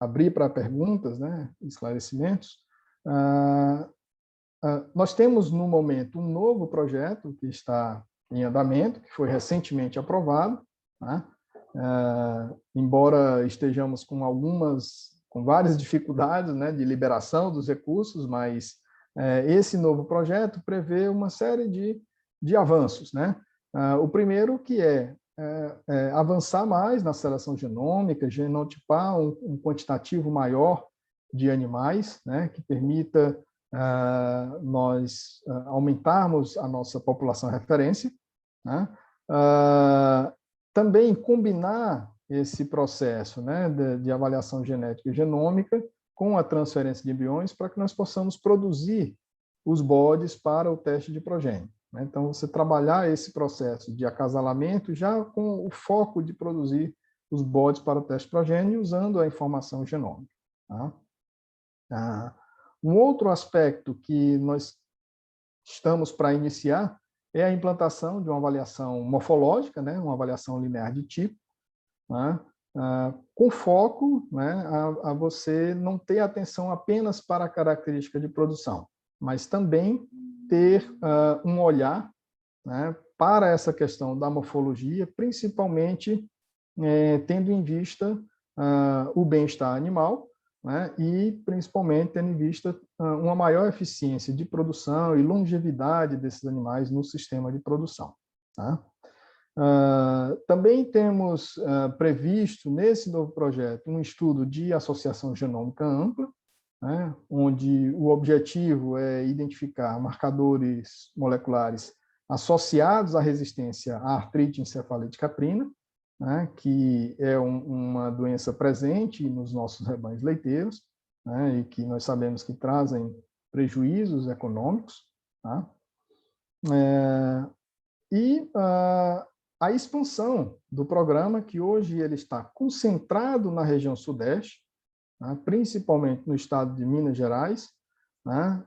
abrir para perguntas, né, esclarecimentos. Nós temos, no momento, um novo projeto que está em andamento, que foi recentemente aprovado, né? Embora estejamos com várias dificuldades, né, de liberação dos recursos, mas esse novo projeto prevê uma série de avanços, né? O primeiro que é avançar mais na seleção genômica, genotipar um quantitativo maior de animais, né, que permita nós aumentarmos a nossa população referência, né? Também combinar esse processo, né, de avaliação genética e genômica com a transferência de embriões para que nós possamos produzir os bodes para o teste de progênie. Né? Então, você trabalhar esse processo de acasalamento já com o foco de produzir os bodes para o teste de progênie usando a informação genômica. Tá? Um outro aspecto que nós estamos para iniciar é a implantação de uma avaliação morfológica, né, uma avaliação linear de tipo, né, com foco, né, a você não ter atenção apenas para a característica de produção, mas também ter um olhar, né, para essa questão da morfologia, principalmente tendo em vista o bem-estar animal, né, e principalmente tendo em vista uma maior eficiência de produção e longevidade desses animais no sistema de produção. Tá? Também temos previsto nesse novo projeto um estudo de associação genômica ampla, né, onde o objetivo é identificar marcadores moleculares associados à resistência à artrite encefalite caprina, né, que é uma doença presente nos nossos rebanhos leiteiros, né, e que nós sabemos que trazem prejuízos econômicos. Tá? A expansão do programa, que hoje ele está concentrado na região sudeste, né, principalmente no estado de Minas Gerais, né,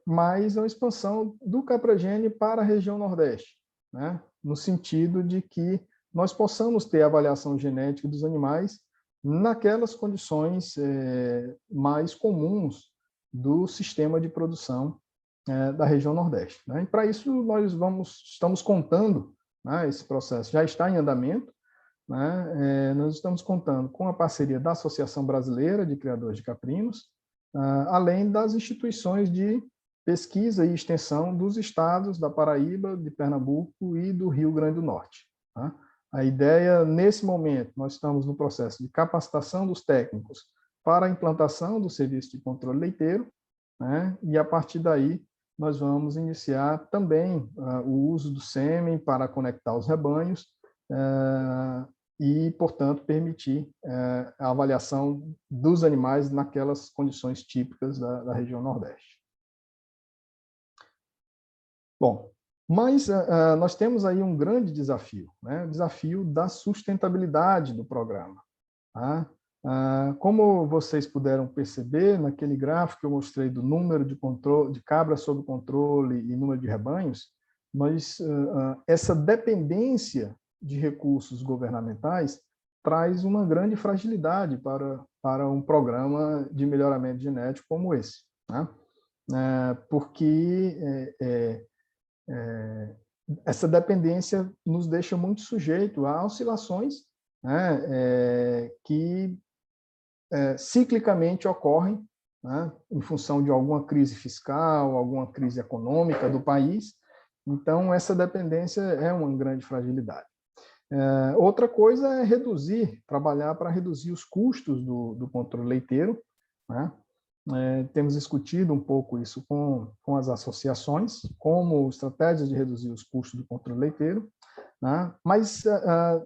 mas a expansão do Caprogênio para a região nordeste, né, no sentido de que nós possamos ter avaliação genética dos animais naquelas condições mais comuns do sistema de produção da região Nordeste, né? E para isso nós estamos contando, né, esse processo já está em andamento, né? Nós estamos contando com a parceria da Associação Brasileira de Criadores de Caprinos, além das instituições de pesquisa e extensão dos estados da Paraíba, de Pernambuco e do Rio Grande do Norte, tá? A ideia, nesse momento, nós estamos no processo de capacitação dos técnicos para a implantação do serviço de controle leiteiro, né? E a partir daí nós vamos iniciar também o uso do sêmen para conectar os rebanhos e, portanto, permitir a avaliação dos animais naquelas condições típicas da região Nordeste. Bom, mas nós temos aí um grande desafio, né? O desafio da sustentabilidade do programa, tá? Como vocês puderam perceber naquele gráfico que eu mostrei do número de cabras sob controle e número de rebanhos, essa dependência de recursos governamentais traz uma grande fragilidade para um programa de melhoramento genético como esse, né? Porque essa dependência nos deixa muito sujeito a oscilações, né, que ciclicamente ocorrem, né, em função de alguma crise fiscal, alguma crise econômica do país. Então, essa dependência é uma grande fragilidade. Outra coisa é trabalhar para reduzir os custos do controle leiteiro, né? Temos discutido um pouco isso com as associações, como estratégias de reduzir os custos do controle leiteiro, né? Mas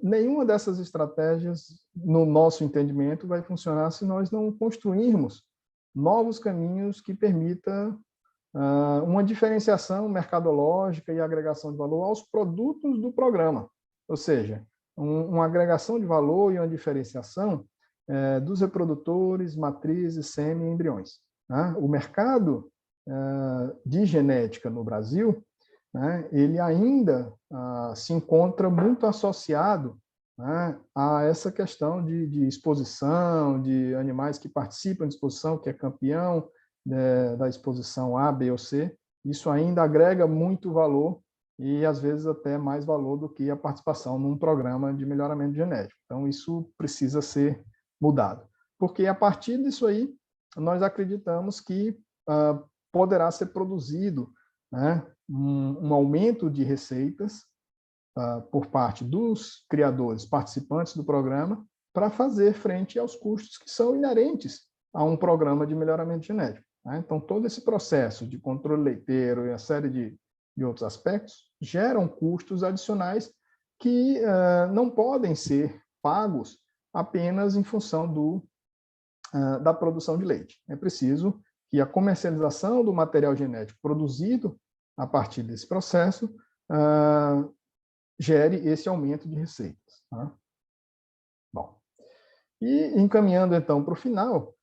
nenhuma dessas estratégias, no nosso entendimento, vai funcionar se nós não construirmos novos caminhos que permitam uma diferenciação mercadológica e agregação de valor aos produtos do programa, ou seja, uma agregação de valor e uma diferenciação dos reprodutores, matrizes, sêmen e embriões, né? O mercado de genética no Brasil, né, ele ainda se encontra muito associado, né, a essa questão de exposição, de animais que participam de exposição, que é campeão da exposição A, B ou C. Isso ainda agrega muito valor e, às vezes, até mais valor do que a participação num programa de melhoramento genético. Então, isso precisa ser mudado. Porque, a partir disso aí, nós acreditamos que poderá ser produzido, né, um aumento de receitas por parte dos criadores participantes do programa para fazer frente aos custos que são inerentes a um programa de melhoramento genético, né? Então, todo esse processo de controle leiteiro e a série de outros aspectos geram custos adicionais que não podem ser pagos apenas em função da produção de leite. É preciso que a comercialização do material genético produzido a partir desse processo gere esse aumento de receitas, tá? Bom, e encaminhando então para o final,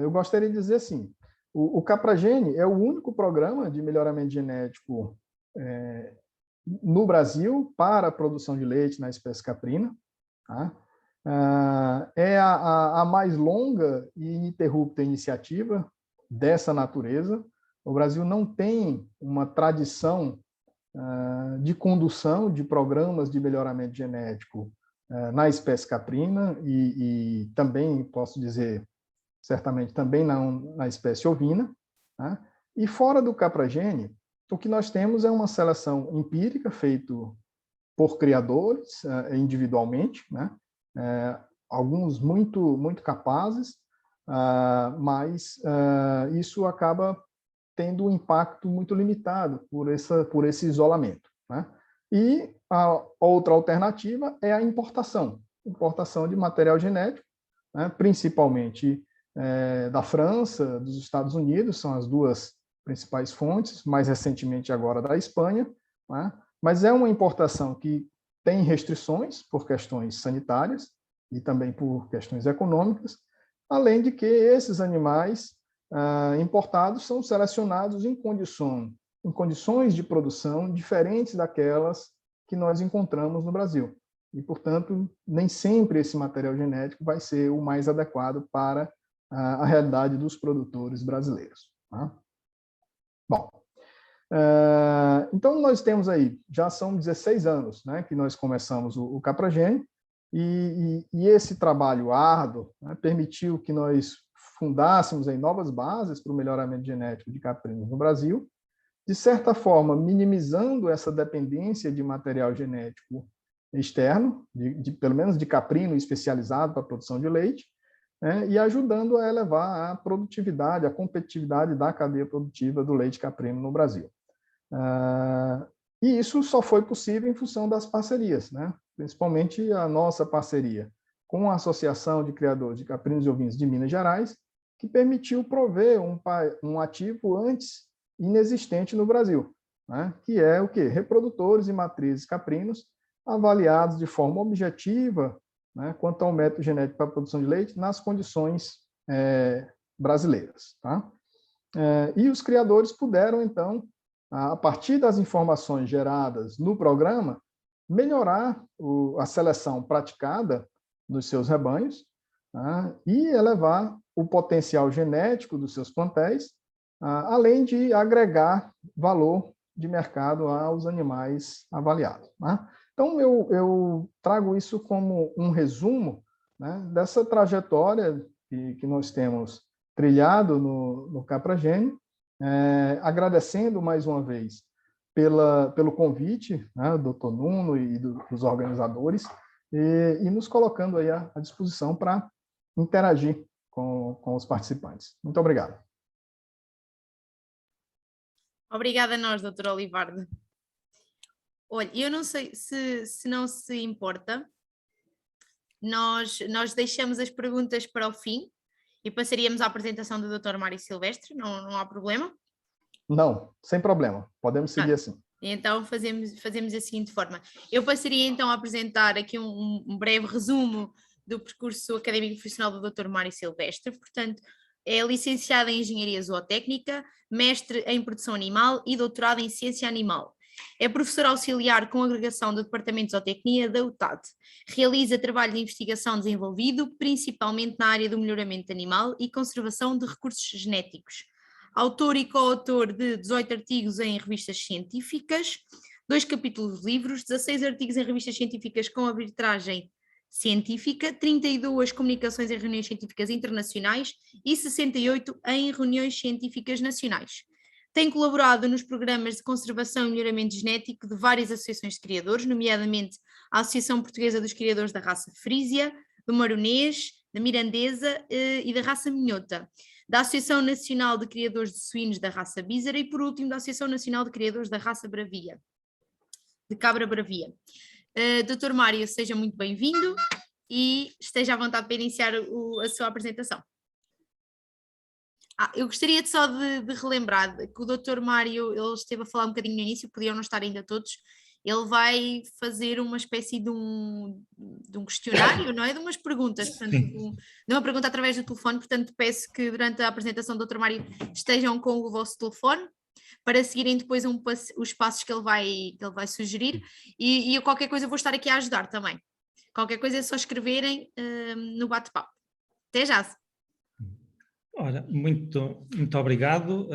eu gostaria de dizer assim, o Capragene é o único programa de melhoramento genético no Brasil para a produção de leite na espécie caprina, tá? É a mais longa e ininterrupta iniciativa dessa natureza. O Brasil não tem uma tradição de condução de programas de melhoramento genético na espécie caprina e também, posso dizer, certamente também na espécie ovina, né? E fora do Capragene, o que nós temos é uma seleção empírica feita por criadores individualmente, né? Alguns muito capazes, mas isso acaba tendo um impacto muito limitado por esse isolamento, né? E a outra alternativa é a importação de material genético, né? Principalmente da França, dos Estados Unidos, são as duas principais fontes, mais recentemente agora da Espanha, né? Mas é uma importação que tem restrições por questões sanitárias e também por questões econômicas, além de que esses animais importados são selecionados em condições de produção diferentes daquelas que nós encontramos no Brasil. e, portanto, nem sempre esse material genético vai ser o mais adequado para a realidade dos produtores brasileiros. Tá? Bom, então nós temos aí, já são 16 anos, né, que nós começamos o Capragênio, e esse trabalho árduo, né, permitiu que nós fundássemos aí novas bases para o melhoramento genético de caprinos no Brasil, de certa forma minimizando essa dependência de material genético externo, pelo menos de caprino especializado para a produção de leite, né, e ajudando a elevar a produtividade, a competitividade da cadeia produtiva do leite caprino no Brasil. E isso só foi possível em função das parcerias, né? Principalmente a nossa parceria com a Associação de Criadores de Caprinos e Ovinos de Minas Gerais, que permitiu prover um ativo antes inexistente no Brasil, né? Que é o quê? Reprodutores e matrizes caprinos avaliados de forma objetiva, né, quanto ao método genético para a produção de leite nas condições brasileiras. Tá? E os criadores puderam, então, a partir das informações geradas no programa, melhorar a seleção praticada nos seus rebanhos, tá? E elevar o potencial genético dos seus plantéis, além de agregar valor de mercado aos animais avaliados. Tá? Então, eu trago isso como um resumo, né, dessa trajetória que nós temos trilhado no Capragênio, agradecendo mais uma vez pelo convite, né, do Dr. Nuno e dos organizadores, e nos colocando aí à disposição para interagir com os participantes. Muito obrigado.
Obrigada a nós, Dr. Olivardo. Olha, eu não sei se não se importa, nós deixamos as perguntas para o fim e passaríamos à apresentação do Dr. Mário Silvestre, não há problema?
Não, sem problema, podemos seguir assim.
Então fazemos da seguinte forma, eu passaria então a apresentar aqui um breve resumo do percurso académico profissional do Dr. Mário Silvestre. Portanto, é licenciado em Engenharia Zootécnica, mestre em Produção Animal e doutorado em Ciência Animal. É professor auxiliar com agregação do Departamento de Zootecnia da UTAD. Realiza trabalho de investigação desenvolvido principalmente na área do melhoramento animal e conservação de recursos genéticos. Autor e coautor de 18 artigos em revistas científicas, 2 capítulos de livros, 16 artigos em revistas científicas com arbitragem científica, 32 comunicações em reuniões científicas internacionais e 68 em reuniões científicas nacionais. Tem colaborado nos programas de conservação e melhoramento genético de várias associações de criadores, nomeadamente a Associação Portuguesa dos Criadores da Raça Frísia, do Maronês, da Mirandesa e da Raça Minhota, da Associação Nacional de Criadores de Suínos da Raça Bízara e, por último, da Associação Nacional de Criadores da Raça Bravia, de Cabra Bravia. Dr. Mário, seja muito bem-vindo e esteja à vontade para iniciar a sua apresentação. Eu gostaria só de relembrar que o Dr. Mário, ele esteve a falar um bocadinho no início, podiam não estar ainda todos, ele vai fazer uma espécie de um questionário, não é? De umas perguntas, portanto, de uma pergunta através do telefone, portanto peço que durante a apresentação do Dr. Mário estejam com o vosso telefone, para seguirem depois os passos que ele vai sugerir, e eu qualquer coisa vou estar aqui a ajudar também. Qualquer coisa é só escreverem no bate-papo. Até já!
Ora, muito obrigado,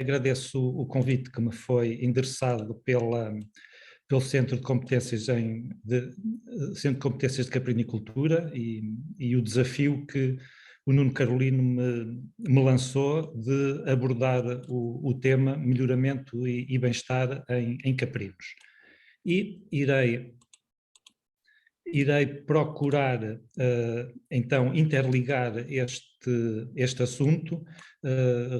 agradeço o convite que me foi endereçado pelo Centro de Competências Centro de Competências de Caprinicultura e o desafio que o Nuno Carolino me lançou de abordar o tema melhoramento e bem-estar em caprinos. E irei procurar, então, interligar este assunto,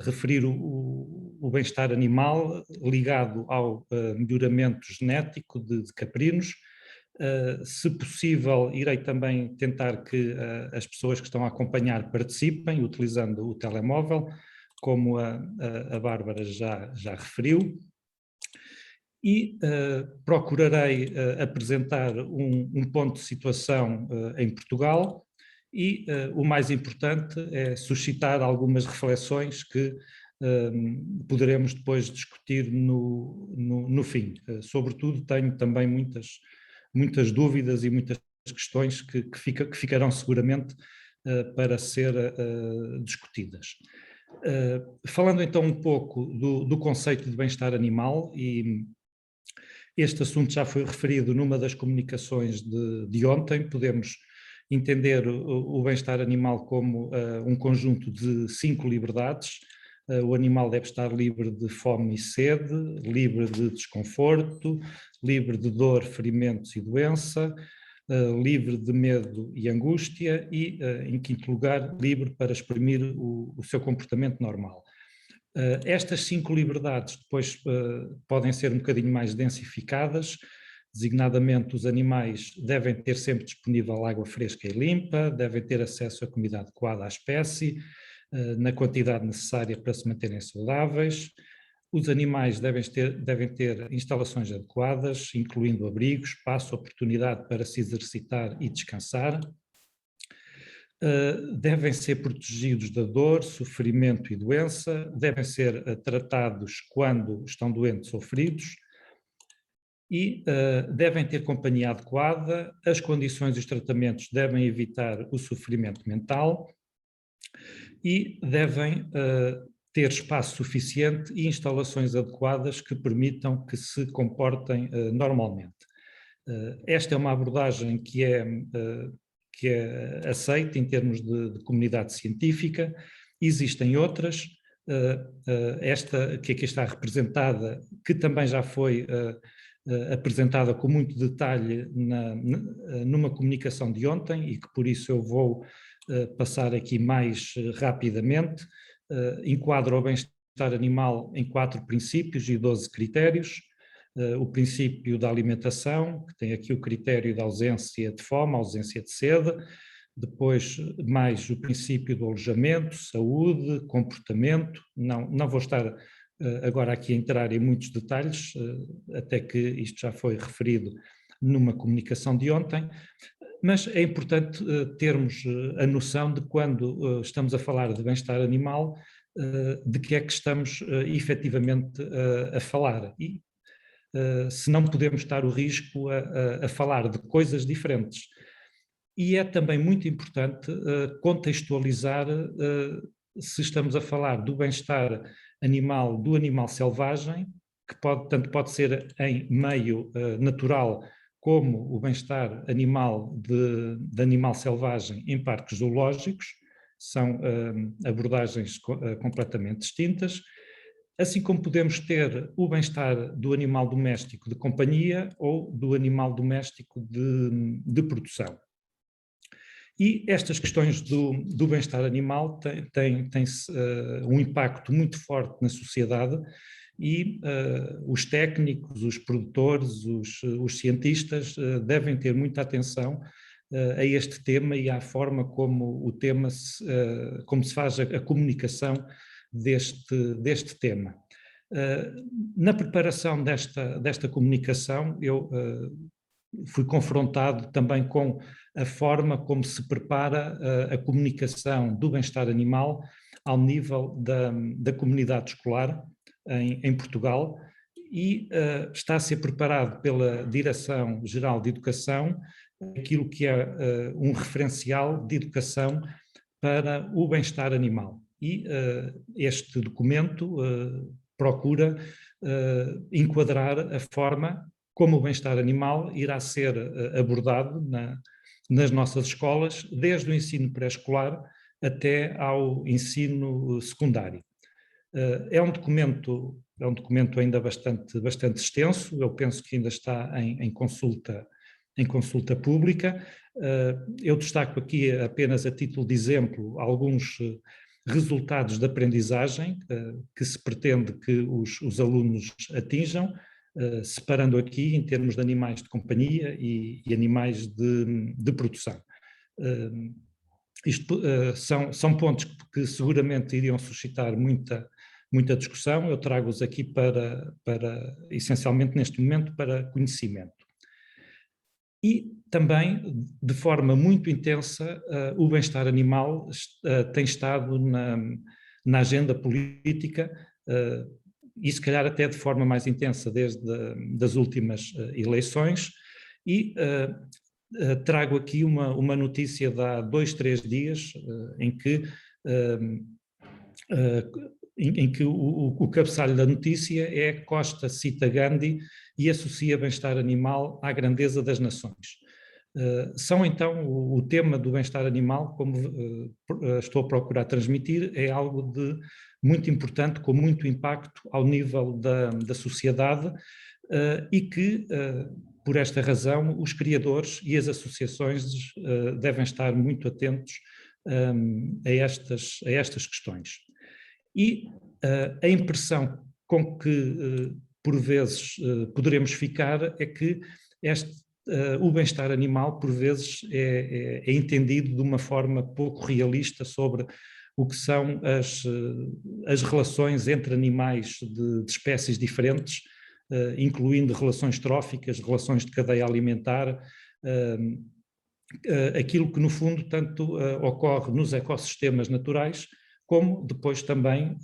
referir o bem-estar animal ligado ao melhoramento genético de caprinos. Se possível, irei também tentar que as pessoas que estão a acompanhar participem, utilizando o telemóvel, como a Bárbara já referiu. E procurarei apresentar um ponto de situação em Portugal e o mais importante é suscitar algumas reflexões que poderemos depois discutir no fim. Sobretudo tenho também muitas muitas dúvidas e muitas questões que ficarão seguramente para ser discutidas. Falando então um pouco do conceito de bem-estar animal, e este assunto já foi referido numa das comunicações de ontem, podemos entender o bem-estar animal como um conjunto de 5 liberdades. O animal deve estar livre de fome e sede, livre de desconforto, livre de dor, ferimentos e doença, livre de medo e angústia e, em quinto lugar, livre para exprimir o seu comportamento normal. Estas 5 liberdades depois podem ser um bocadinho mais densificadas, designadamente os animais devem ter sempre disponível água fresca e limpa, devem ter acesso a comida adequada à espécie, na quantidade necessária para se manterem saudáveis. Os animais devem ter instalações adequadas, incluindo abrigos, espaço, oportunidade para se exercitar e descansar. Devem ser protegidos da dor, sofrimento e doença, devem ser tratados quando estão doentes ou feridos e devem ter companhia adequada. As condições e os tratamentos devem evitar o sofrimento mental e devem ter espaço suficiente e instalações adequadas que permitam que se comportem normalmente. Esta é uma abordagem que é aceita em termos de comunidade científica. Existem outras, esta que aqui está representada, que também já foi apresentada com muito detalhe numa comunicação de ontem e que por isso eu vou passar aqui mais rapidamente, enquadra o bem-estar animal em 4 princípios e 12 critérios. O princípio da alimentação, que tem aqui o critério da ausência de fome, ausência de sede, depois mais o princípio do alojamento, saúde, comportamento. Não vou estar agora aqui a entrar em muitos detalhes, até que isto já foi referido numa comunicação de ontem, mas é importante termos a noção de quando estamos a falar de bem-estar animal, de que é que estamos efetivamente a falar. E se não podemos estar o risco a falar de coisas diferentes. E é também muito importante contextualizar se estamos a falar do bem-estar animal, do animal selvagem, que tanto pode ser em meio natural como o bem-estar animal de animal selvagem em parques zoológicos, são abordagens completamente distintas. Assim como podemos ter o bem-estar do animal doméstico de companhia ou do animal doméstico de produção. E estas questões do bem-estar animal têm um impacto muito forte na sociedade e os técnicos, os produtores, os cientistas devem ter muita atenção a este tema e à forma como como se faz a comunicação deste tema. Na preparação desta comunicação, eu fui confrontado também com a forma como se prepara a comunicação do bem-estar animal ao nível da comunidade escolar em Portugal e está a ser preparado pela Direção-Geral de Educação aquilo que é um referencial de educação para o bem-estar animal. E este documento procura enquadrar a forma como o bem-estar animal irá ser abordado nas nossas escolas, desde o ensino pré-escolar até ao ensino secundário. É um documento ainda bastante extenso, eu penso que ainda está em consulta pública. Eu destaco aqui apenas a título de exemplo alguns resultados de aprendizagem que se pretende que os alunos atinjam, separando aqui em termos de animais de companhia e animais de produção. Isto são pontos que seguramente iriam suscitar muita discussão. Eu trago-os aqui essencialmente neste momento para conhecimento. E também, de forma muito intensa, o bem-estar animal tem estado na agenda política e se calhar até de forma mais intensa desde das últimas eleições, E trago aqui uma notícia de há 2, 3 dias, em que o cabeçalho da notícia é Costa cita Gandhi e associa bem-estar animal à grandeza das nações. São então o tema do bem-estar animal, como estou a procurar transmitir, é algo de muito importante, com muito impacto ao nível da sociedade e que, por esta razão, os criadores e as associações devem estar muito atentos a estas questões. E a impressão com que, por vezes, poderemos ficar é que o bem-estar animal, por vezes, é entendido de uma forma pouco realista sobre o que são as relações entre animais de espécies diferentes, incluindo relações tróficas, relações de cadeia alimentar, aquilo que, no fundo, tanto ocorre nos ecossistemas naturais, como depois também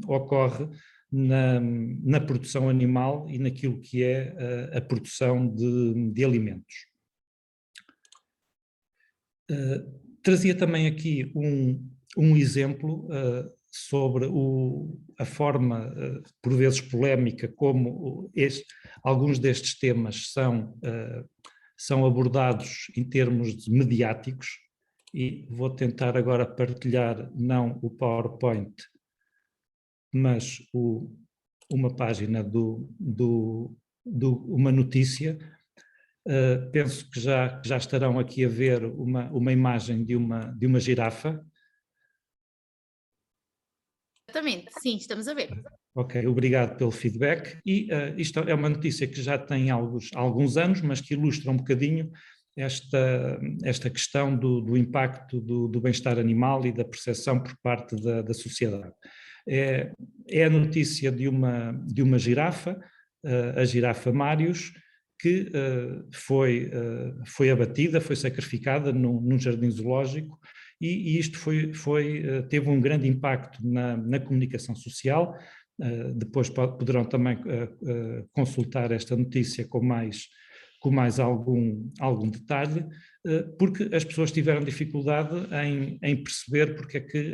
ocorre na produção animal e naquilo que é a produção de alimentos. Trazia também aqui um exemplo sobre a forma, por vezes polémica, como alguns destes temas são abordados em termos mediáticos, e vou tentar agora partilhar não o PowerPoint, mas uma página uma notícia. Penso que já estarão aqui a ver uma imagem de uma girafa.
Exatamente, sim, estamos a ver.
Ok, obrigado pelo feedback. E isto é uma notícia que já tem alguns anos, mas que ilustra um bocadinho esta questão do impacto do bem-estar animal e da percepção por parte da sociedade. É a notícia de uma girafa, a girafa Marius, que foi abatida, foi sacrificada num jardim zoológico, e isto teve um grande impacto na comunicação social. Depois poderão também consultar esta notícia com mais algum detalhe, porque as pessoas tiveram dificuldade em perceber porque é que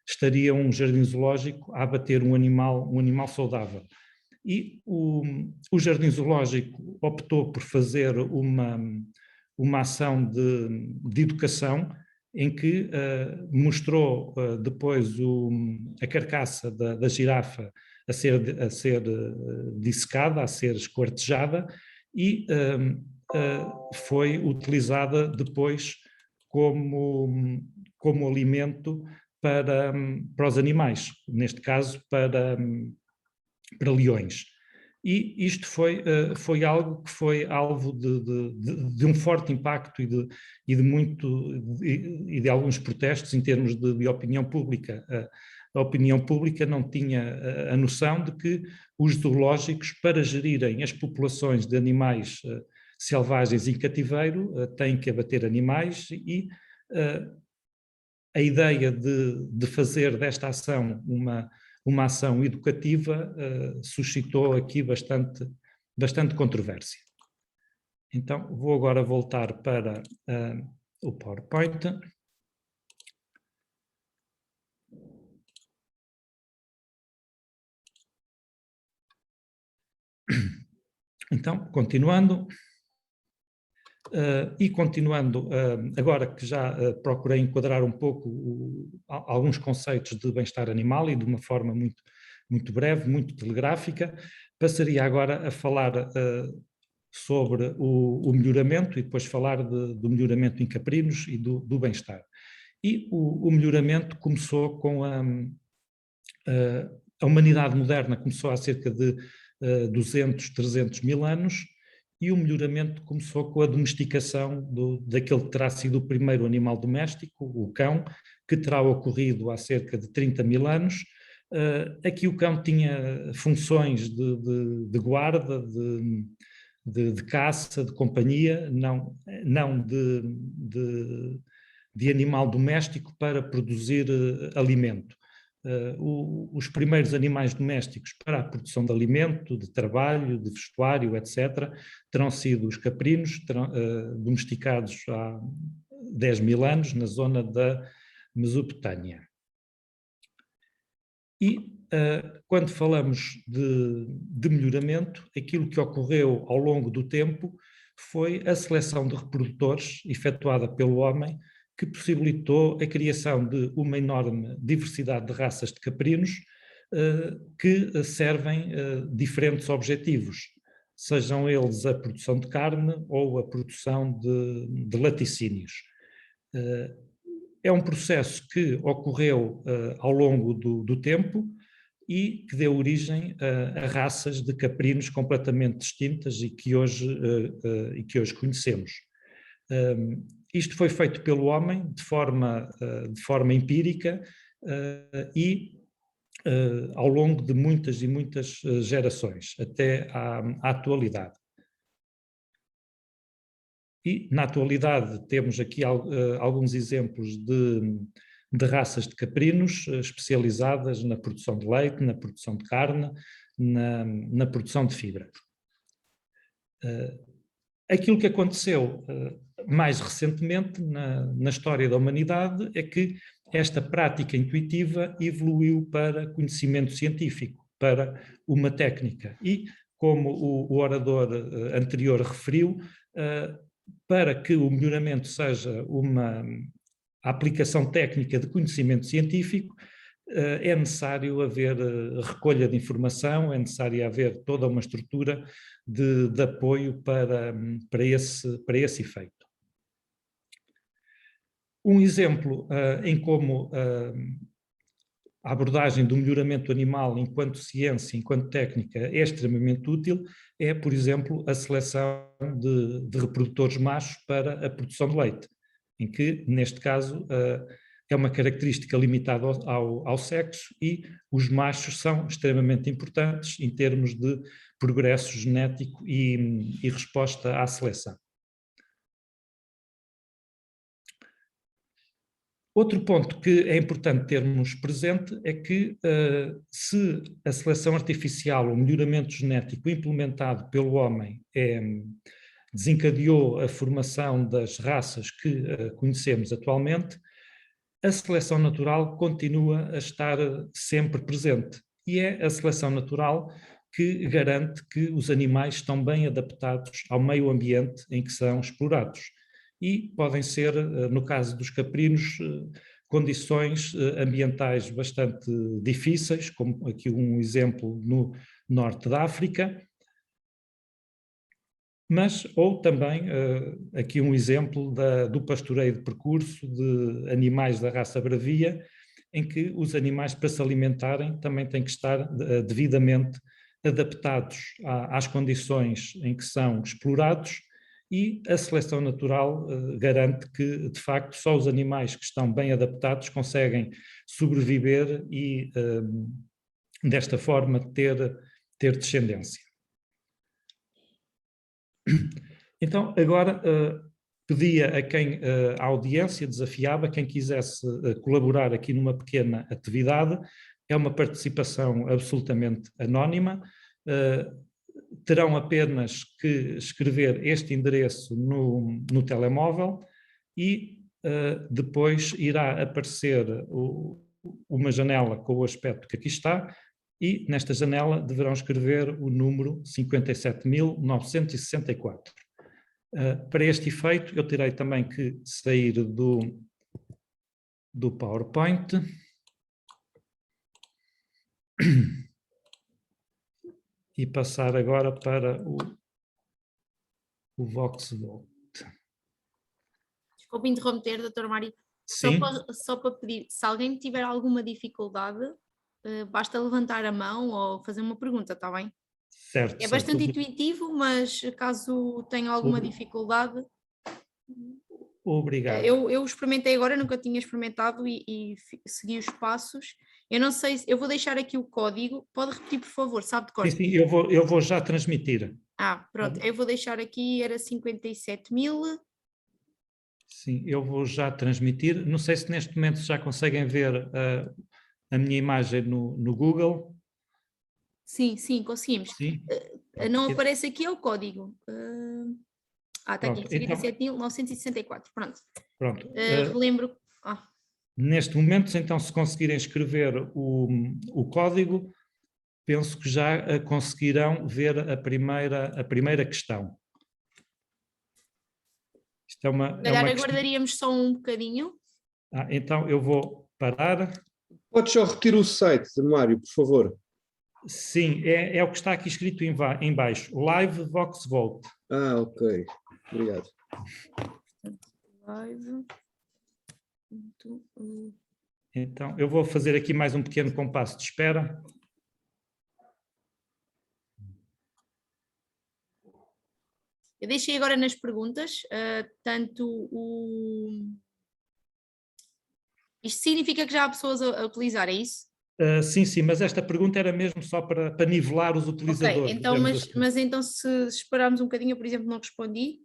estaria um jardim zoológico a abater um animal saudável. E o jardim zoológico optou por fazer uma ação de educação, em que mostrou depois a carcaça da girafa a ser dissecada, a ser esquartejada, e foi utilizada depois como alimento para os animais, neste caso para leões. E isto foi algo que foi alvo de um forte impacto e de alguns protestos em termos de opinião pública. A opinião pública não tinha a noção de que os zoológicos, para gerirem as populações de animais selvagens em cativeiro, têm que abater animais, e a ideia de fazer desta ação uma ação educativa suscitou aqui bastante controvérsia. Então, vou agora voltar para o PowerPoint. Então, continuando, agora que já procurei enquadrar um pouco alguns conceitos de bem-estar animal e de uma forma muito breve, muito telegráfica, passaria agora a falar sobre o melhoramento, e depois falar do melhoramento em caprinos e do bem-estar. E o melhoramento começou com a humanidade moderna, começou há cerca de 200, 300 mil anos, e o melhoramento começou com a domesticação daquele que terá sido o primeiro animal doméstico, o cão, que terá ocorrido há cerca de 30 mil anos. Aqui o cão tinha funções de guarda, de caça, de companhia, não de animal doméstico para produzir alimento. os primeiros animais domésticos para a produção de alimento, de trabalho, de vestuário, etc., terão sido os caprinos, domesticados há 10 mil anos na zona da Mesopotâmia. E quando falamos de melhoramento, aquilo que ocorreu ao longo do tempo foi a seleção de reprodutores efetuada pelo homem, que possibilitou a criação de uma enorme diversidade de raças de caprinos que servem diferentes objetivos, sejam eles a produção de carne ou a produção de laticínios. É um processo que ocorreu ao longo do tempo e que deu origem a raças de caprinos completamente distintas e que hoje conhecemos. Isto foi feito pelo homem de forma empírica e ao longo de muitas e muitas gerações, até à atualidade. E na atualidade temos aqui alguns exemplos de raças de caprinos especializadas na produção de leite, na produção de carne, na produção de fibra. Aquilo que aconteceu mais recentemente na história da humanidade é que esta prática intuitiva evoluiu para conhecimento científico, para uma técnica. E, como o orador anterior referiu, para que o melhoramento seja uma aplicação técnica de conhecimento científico, é necessário haver recolha de informação, é necessário haver toda uma estrutura de apoio para esse efeito. Um exemplo em como a abordagem do melhoramento animal enquanto ciência, enquanto técnica, é extremamente útil, é, por exemplo, a seleção de reprodutores machos para a produção de leite, em que, neste caso, é uma característica limitada ao sexo e os machos são extremamente importantes em termos de progresso genético e resposta à seleção. Outro ponto que é importante termos presente é que se a seleção artificial, o melhoramento genético implementado pelo homem desencadeou a formação das raças que conhecemos atualmente, a seleção natural continua a estar sempre presente e é a seleção natural que garante que os animais estão bem adaptados ao meio ambiente em que são explorados. E podem ser, no caso dos caprinos, condições ambientais bastante difíceis, como aqui um exemplo no norte da África, ou também aqui um exemplo do pastoreio de percurso de animais da raça bravia, em que os animais, para se alimentarem, também têm que estar devidamente adaptados às condições em que são explorados, e a seleção natural garante que, de facto, só os animais que estão bem adaptados conseguem sobreviver e, desta forma, ter descendência. Então, agora pedia à audiência, desafiava quem quisesse colaborar aqui numa pequena atividade. É uma participação absolutamente anónima. Terão apenas que escrever este endereço no telemóvel e depois irá aparecer uma janela com o aspecto que aqui está, e nesta janela deverão escrever o número 57.964. Para este efeito, eu terei também que sair do PowerPoint. E passar agora para o VoxVote.
Desculpe interromper, Dr. Mário. Só para pedir, se alguém tiver alguma dificuldade, basta levantar a mão ou fazer uma pergunta, está bem?
Certo.
É bastante intuitivo, mas caso tenha alguma dificuldade...
Obrigado.
Eu experimentei agora, nunca tinha experimentado e segui os passos. Eu não sei, eu vou deixar aqui o código, pode repetir, por favor, sabe de cor?
Sim, eu vou já transmitir.
Pronto, eu vou deixar aqui, era 57.000.
Sim, eu vou já transmitir. Não sei se neste momento já conseguem ver a minha imagem no Google.
Sim, sim, conseguimos.
Sim.
Não aparece aqui é o código. Está aqui,
Pronto, então,
57.964. Pronto.
Pronto.
Relembro.
Neste momento, então, se conseguirem escrever o código, penso que já conseguirão ver a primeira questão. Isto é uma
Calhar
questão...
aguardaríamos só um bocadinho.
Então eu vou parar.
Podes só repetir o site, Mário, por favor.
Sim, é o que está aqui escrito em baixo. Live Vox Vote.
Ok. Obrigado.
Live.
Então, eu vou fazer aqui mais um pequeno compasso de espera.
Eu deixei agora nas perguntas, tanto o... Isto significa que já há pessoas a utilizar, é isso?
Sim, mas esta pergunta era mesmo só para nivelar os utilizadores.
Ok, então,
assim.
mas então se esperarmos um bocadinho, eu, por exemplo, não respondi.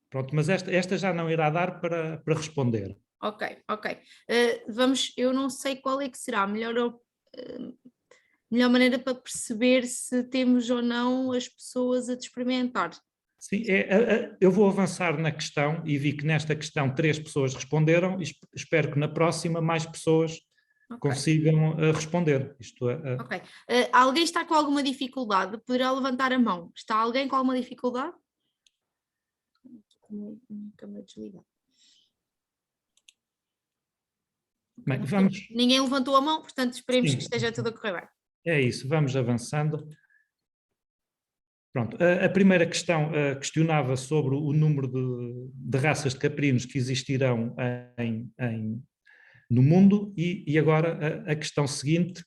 Pronto, mas esta já não irá dar para responder.
Ok. Vamos, eu não sei qual é que será a melhor maneira para perceber se temos ou não as pessoas a te experimentar.
Sim, eu vou avançar na questão e vi que nesta questão 3 pessoas responderam e espero que na próxima mais pessoas consigam responder.
Ok. Alguém está com alguma dificuldade? Poderá levantar a mão. Está alguém com alguma dificuldade? Câmara desligada.
Bem, vamos...
Ninguém levantou a mão, portanto esperemos
Sim.
que esteja tudo a correr bem.
É isso, vamos avançando. Pronto, a primeira questão questionava sobre o número de raças de caprinos que existirão no mundo e agora a questão seguinte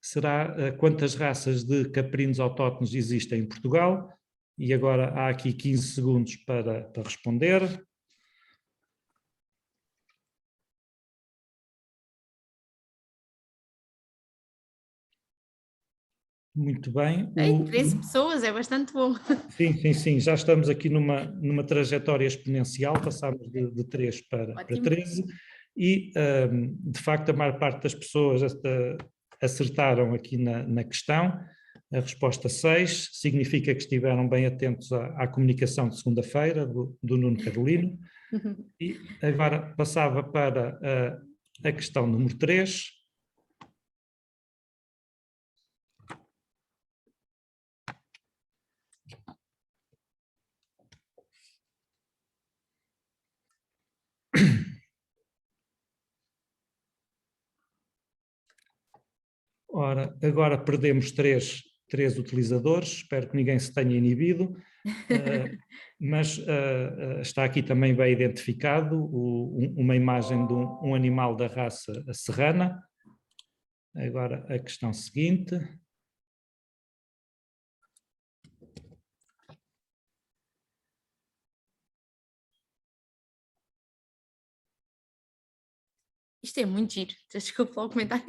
será quantas raças de caprinos autóctonos existem em Portugal e agora há aqui 15 segundos para responder. Muito bem.
13 pessoas, é bastante bom.
Sim, já estamos aqui numa trajetória exponencial, passámos de 3 para 13 e, de facto, a maior parte das pessoas acertaram aqui na questão. A resposta 6 significa que estiveram bem atentos à comunicação de segunda-feira do Nuno Carolino. E agora passava para a questão número 3. Ora, agora perdemos três utilizadores, espero que ninguém se tenha inibido, mas está aqui também bem identificado uma imagem de um animal da raça serrana. Agora a questão seguinte.
Isto é muito giro, desculpa lá o comentário.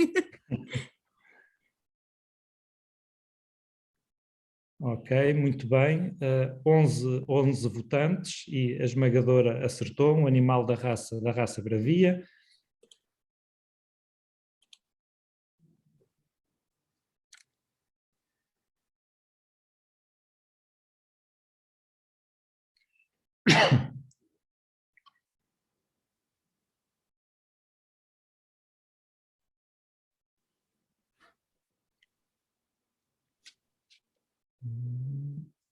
Ok, muito bem. 11 votantes e a esmagadora acertou, um animal da raça bravia.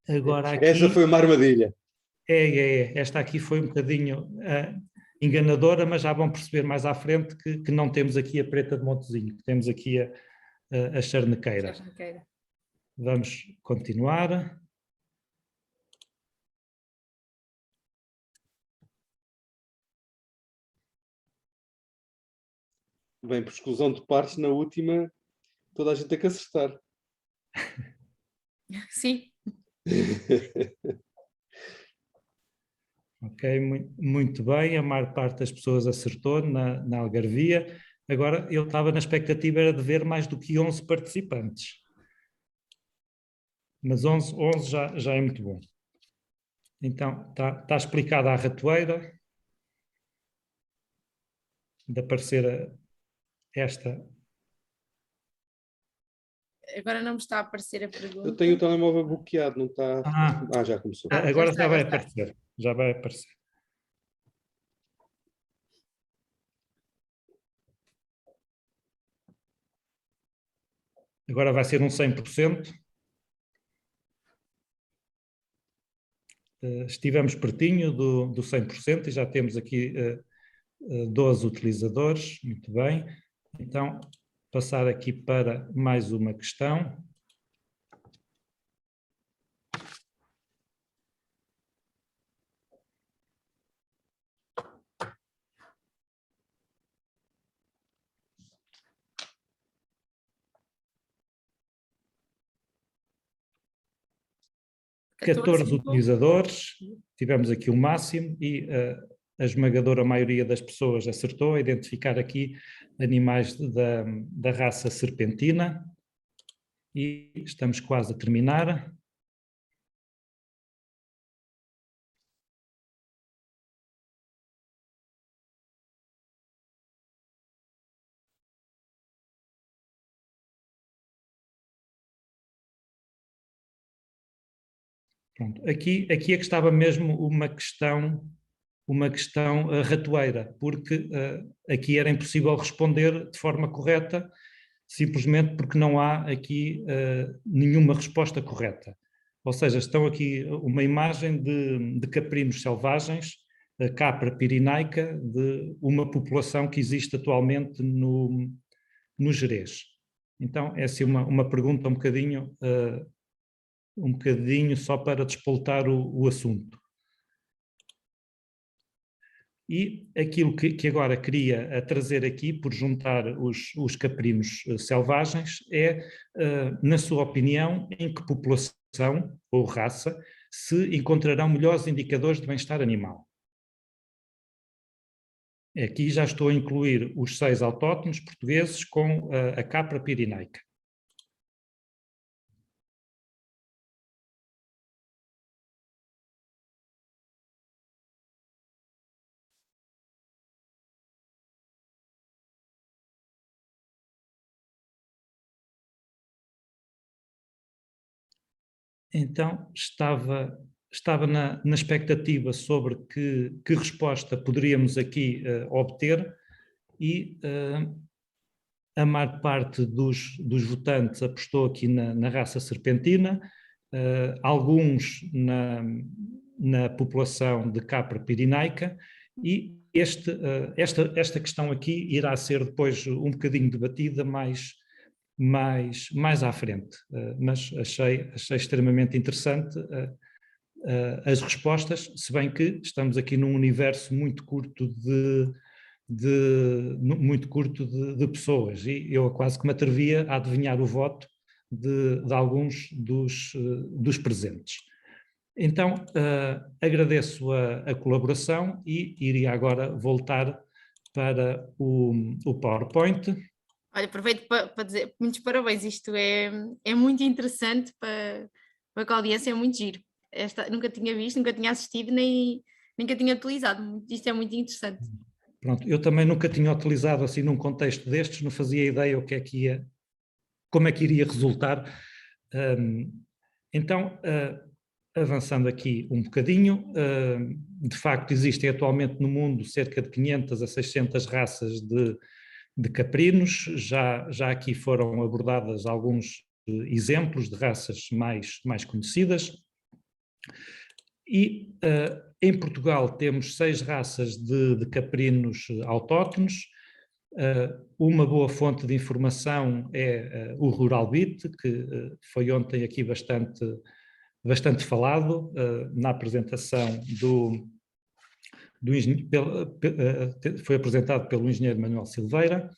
Agora aqui,
essa foi uma armadilha.
Esta aqui foi um bocadinho enganadora, mas já vão perceber mais à frente que não temos aqui a preta de Montezinho, temos aqui a charnequeira. Vamos continuar.
Bem, por exclusão de partes, na última, toda a gente tem que acertar.
Sim.
Ok, muito bem, a maior parte das pessoas acertou na Algarvia. Agora, eu estava na expectativa era de ver mais do que 11 participantes. Mas 11 já é muito bom. Então, está explicada a ratoeira. de aparecer esta.
Agora não me está a aparecer a pergunta.
Eu tenho o telemóvel bloqueado, não está... Já começou.
Agora
já
já vai
está.
aparecer. Já vai aparecer. Agora vai ser um 100%. Estivemos pertinho do 100% e já temos aqui 12 utilizadores. Muito bem. Então, passar aqui para mais uma questão.
Catorze
utilizadores, tivemos aqui o máximo e a esmagadora maioria das pessoas acertou a identificar aqui animais da raça serpentina e estamos quase a terminar. Pronto. Aqui é que estava mesmo uma questão ratoeira, porque aqui era impossível responder de forma correta, simplesmente porque não há aqui nenhuma resposta correta. Ou seja, estão aqui uma imagem de caprinos selvagens, a capra pirinaica, de uma população que existe atualmente no Gerês. Então, essa é uma pergunta um bocadinho só para despoltar o assunto. E aquilo que agora queria trazer aqui, por juntar os caprinos selvagens, é, na sua opinião, em que população ou raça se encontrarão melhores indicadores de bem-estar animal. Aqui já estou a incluir os 6 autóctonos portugueses com a capra pirinaica. Então, estava na expectativa sobre que resposta poderíamos aqui obter e a maior parte dos votantes apostou aqui na raça serpentina, alguns na população de capra pirinaica e esta questão aqui irá ser depois um bocadinho debatida mais à frente, mas achei extremamente interessante as respostas, se bem que estamos aqui num universo muito curto de pessoas e eu quase que me atrevia a adivinhar o voto de alguns dos presentes. Então, agradeço a colaboração e iria agora voltar para o PowerPoint.
Olha, aproveito para dizer muitos parabéns, isto é muito interessante para a audiência, é muito giro. Nunca tinha visto, nunca tinha assistido, nem nunca tinha utilizado, isto é muito interessante.
Pronto, eu também nunca tinha utilizado assim num contexto destes, não fazia ideia como é que iria resultar. Então, avançando aqui um bocadinho, de facto existem atualmente no mundo cerca de 500 a 600 raças de caprinos, já aqui foram abordadas alguns exemplos de raças mais conhecidas e em Portugal temos 6 raças de caprinos autóctonos. Uma boa fonte de informação é o Ruralbit, que foi ontem aqui bastante falado na apresentação foi apresentado pelo engenheiro Manuel Silveira.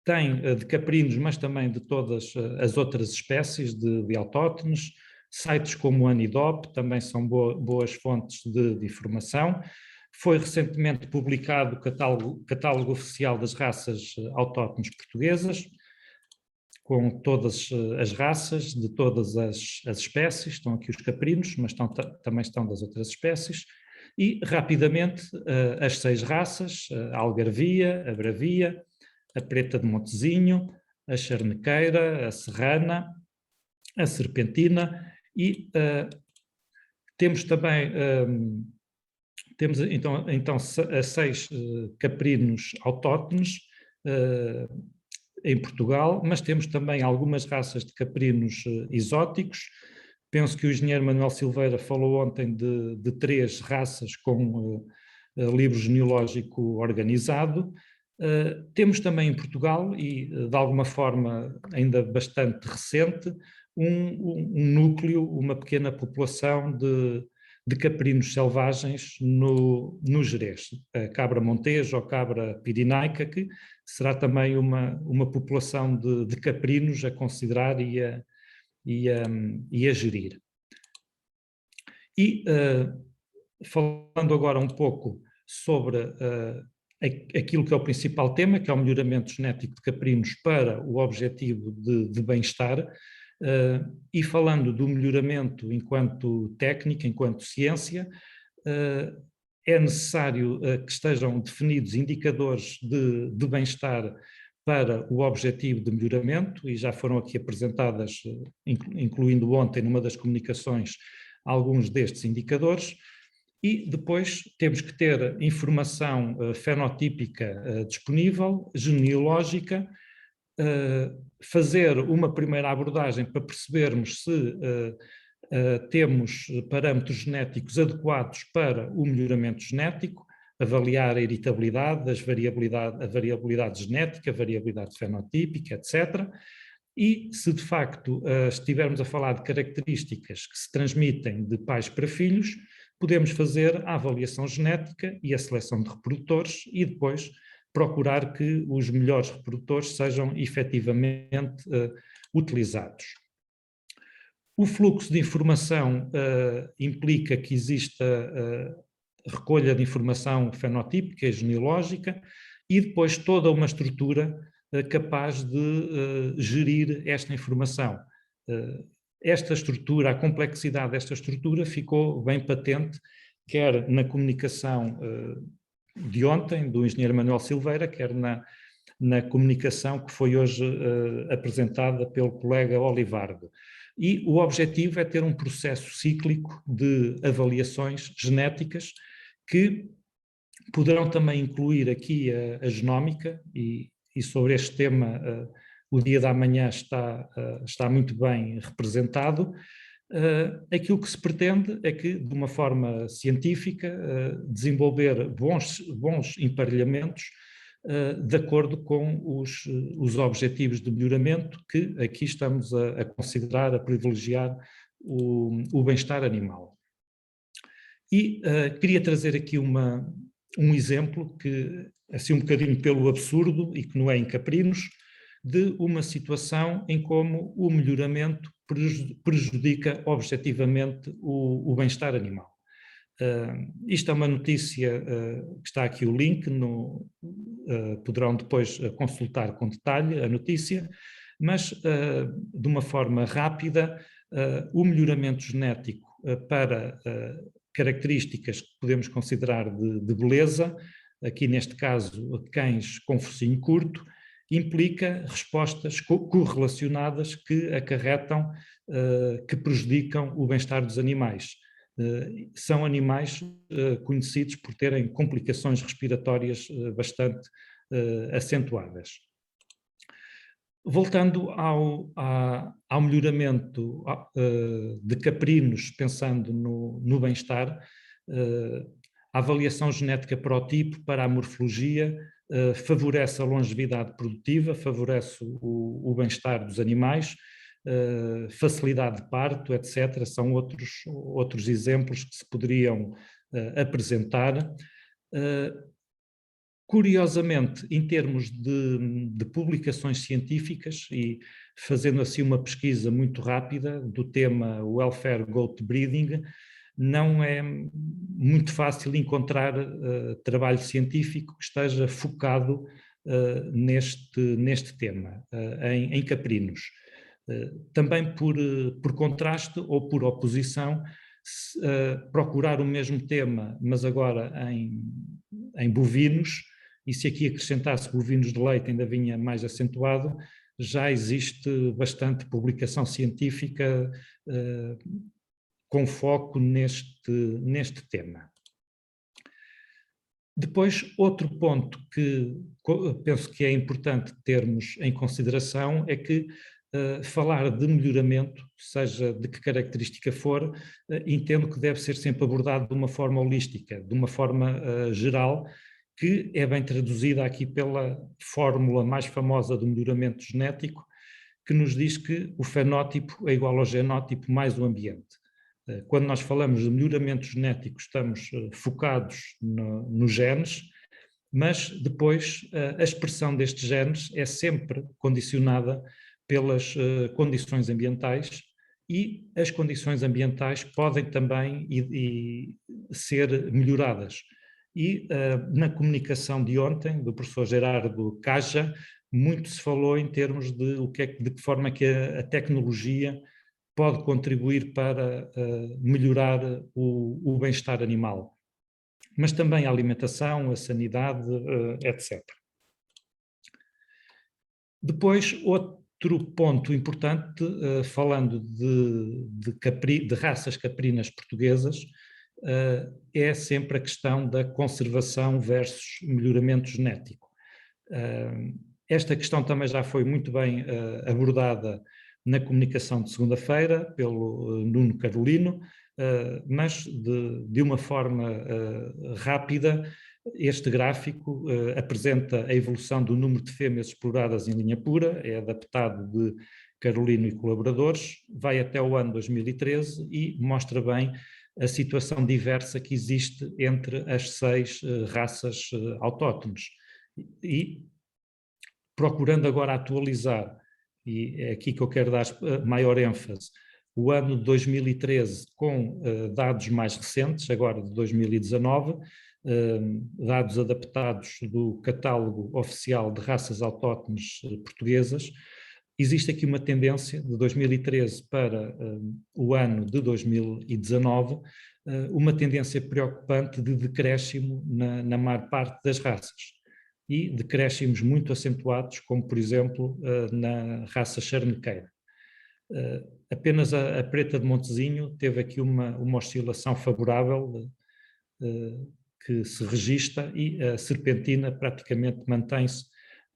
Tem de caprinos, mas também de todas as outras espécies de autóctonos. Sites como o Anidop também são boas fontes de informação. Foi recentemente publicado o catálogo oficial das raças autóctones portuguesas, com todas as raças de todas as espécies. Estão aqui os caprinos, mas também estão das outras espécies. E, rapidamente, as 6 raças, a algarvia, a bravia, a preta de Montezinho, a charnequeira, a serrana, a serpentina e temos também, temos então 6 caprinos autóctones em Portugal, mas temos também algumas raças de caprinos exóticos. Penso que o engenheiro Manuel Silveira falou ontem de 3 raças com livro genealógico organizado. Temos também em Portugal, e de alguma forma ainda bastante recente, um núcleo, uma pequena população de caprinos selvagens no Gerês, a cabra monteja ou cabra pirinaica, que será também uma população de caprinos a considerar e a gerir. E falando agora um pouco sobre aquilo que é o principal tema, que é o melhoramento genético de caprinos para o objetivo de bem-estar, e falando do melhoramento enquanto técnica, enquanto ciência, é necessário que estejam definidos indicadores de bem-estar para o objetivo de melhoramento, e já foram aqui apresentadas, incluindo ontem numa das comunicações, alguns destes indicadores. E depois temos que ter informação fenotípica disponível, genealógica, fazer uma primeira abordagem para percebermos se temos parâmetros genéticos adequados para o melhoramento genético, avaliar a heritabilidade, a variabilidade genética, a variabilidade fenotípica, etc. E se de facto estivermos a falar de características que se transmitem de pais para filhos, podemos fazer a avaliação genética e a seleção de reprodutores e depois procurar que os melhores reprodutores sejam efetivamente utilizados. O fluxo de informação implica que exista recolha de informação fenotípica e genealógica e depois toda uma estrutura capaz de gerir esta informação. Esta estrutura, a complexidade desta estrutura ficou bem patente, quer na comunicação de ontem, do engenheiro Manuel Silveira, quer na comunicação que foi hoje apresentada pelo colega Olivardo. E o objetivo é ter um processo cíclico de avaliações genéticas que poderão também incluir aqui a genómica, e sobre este tema o dia da manhã está muito bem representado. Aquilo que se pretende é que, de uma forma científica, desenvolver bons emparelhamentos de acordo com os objetivos de melhoramento que aqui estamos a considerar, a privilegiar o bem-estar animal. E queria trazer aqui um exemplo que, assim um bocadinho pelo absurdo e que não é em caprinos, de uma situação em como o melhoramento prejudica objetivamente o bem-estar animal. Isto é uma notícia que está aqui o link, poderão depois consultar com detalhe a notícia, mas de uma forma rápida, o melhoramento genético para características que podemos considerar de beleza, aqui neste caso cães com focinho curto, implica respostas correlacionadas que acarretam, que prejudicam o bem-estar dos animais. São animais conhecidos por terem complicações respiratórias bastante acentuadas. Voltando ao melhoramento de caprinos, pensando no bem-estar, a avaliação genética para o tipo, para a morfologia, favorece a longevidade produtiva, favorece o bem-estar dos animais, facilidade de parto, etc. São outros exemplos que se poderiam apresentar. Curiosamente, em termos de publicações científicas, e fazendo assim uma pesquisa muito rápida do tema Welfare Goat Breeding, não é muito fácil encontrar trabalho científico que esteja focado neste tema, em caprinos. Também por contraste ou por oposição, procurar o mesmo tema, mas agora em bovinos, e se aqui acrescentasse bovinos de leite ainda vinha mais acentuado. Já existe bastante publicação científica com foco neste tema. Depois, outro ponto que penso que é importante termos em consideração é que falar de melhoramento, seja de que característica for, entendo que deve ser sempre abordado de uma forma holística, de uma forma geral, que é bem traduzida aqui pela fórmula mais famosa do melhoramento genético, que nos diz que o fenótipo é igual ao genótipo mais o ambiente. Quando nós falamos de melhoramento genético, estamos focados nos genes, mas depois a expressão destes genes é sempre condicionada pelas condições ambientais, e as condições ambientais podem também ser melhoradas. E na comunicação de ontem, do professor Gerardo Caja, muito se falou em termos de que forma que a tecnologia pode contribuir para melhorar o bem-estar animal, mas também a alimentação, a sanidade, etc. Depois, outro ponto importante, falando de raças caprinas portuguesas, é sempre a questão da conservação versus melhoramento genético. Esta questão também já foi muito bem abordada na comunicação de segunda-feira pelo Nuno Carolino, mas de uma forma rápida. Este gráfico apresenta a evolução do número de fêmeas exploradas em linha pura, é adaptado de Carolino e colaboradores, vai até o ano 2013 e mostra bem a situação diversa que existe entre as 6 raças autóctones. E procurando agora atualizar, e é aqui que eu quero dar maior ênfase, o ano de 2013 com dados mais recentes, agora de 2019, dados adaptados do catálogo oficial de raças autóctones portuguesas. Existe aqui uma tendência de 2013 para o ano de 2019, uma tendência preocupante de decréscimo na maior parte das raças, e decréscimos muito acentuados, como por exemplo na raça charnequeira. Apenas a preta de Montezinho teve aqui uma oscilação favorável que se registra, e a serpentina praticamente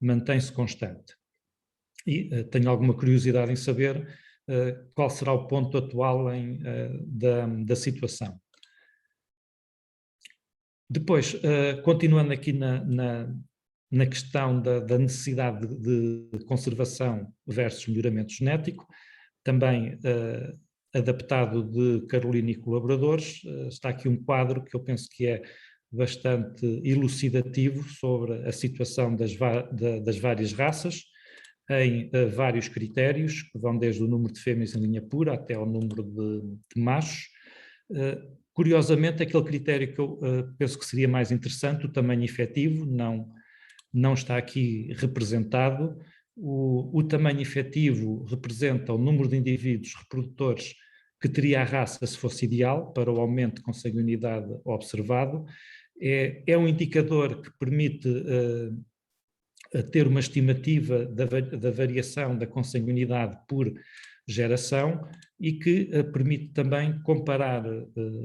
mantém-se constante. E tenho alguma curiosidade em saber qual será o ponto atual da situação. Depois, continuando aqui na questão da necessidade de conservação versus melhoramento genético, também adaptado de Carolina e colaboradores, está aqui um quadro que eu penso que é bastante elucidativo sobre a situação das várias raças, em vários critérios, que vão desde o número de fêmeas em linha pura até ao número de machos. Curiosamente, aquele critério que eu penso que seria mais interessante, o tamanho efetivo, não está aqui representado. O tamanho efetivo representa o número de indivíduos reprodutores que teria a raça se fosse ideal para o aumento de consanguinidade observado. É um indicador que permite ter uma estimativa da variação da consanguinidade por geração, e que permite também comparar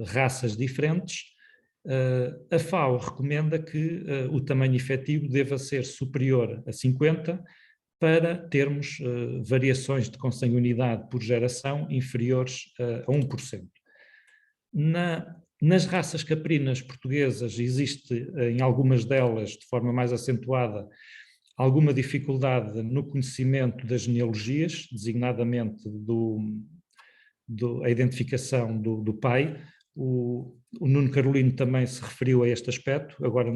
raças diferentes. A FAO recomenda que o tamanho efetivo deva ser superior a 50 para termos variações de consanguinidade por geração inferiores a 1%. Nas raças caprinas portuguesas existe, em algumas delas, de forma mais acentuada, alguma dificuldade no conhecimento das genealogias, designadamente a identificação do pai. O Nuno Carolino também se referiu a este aspecto, agora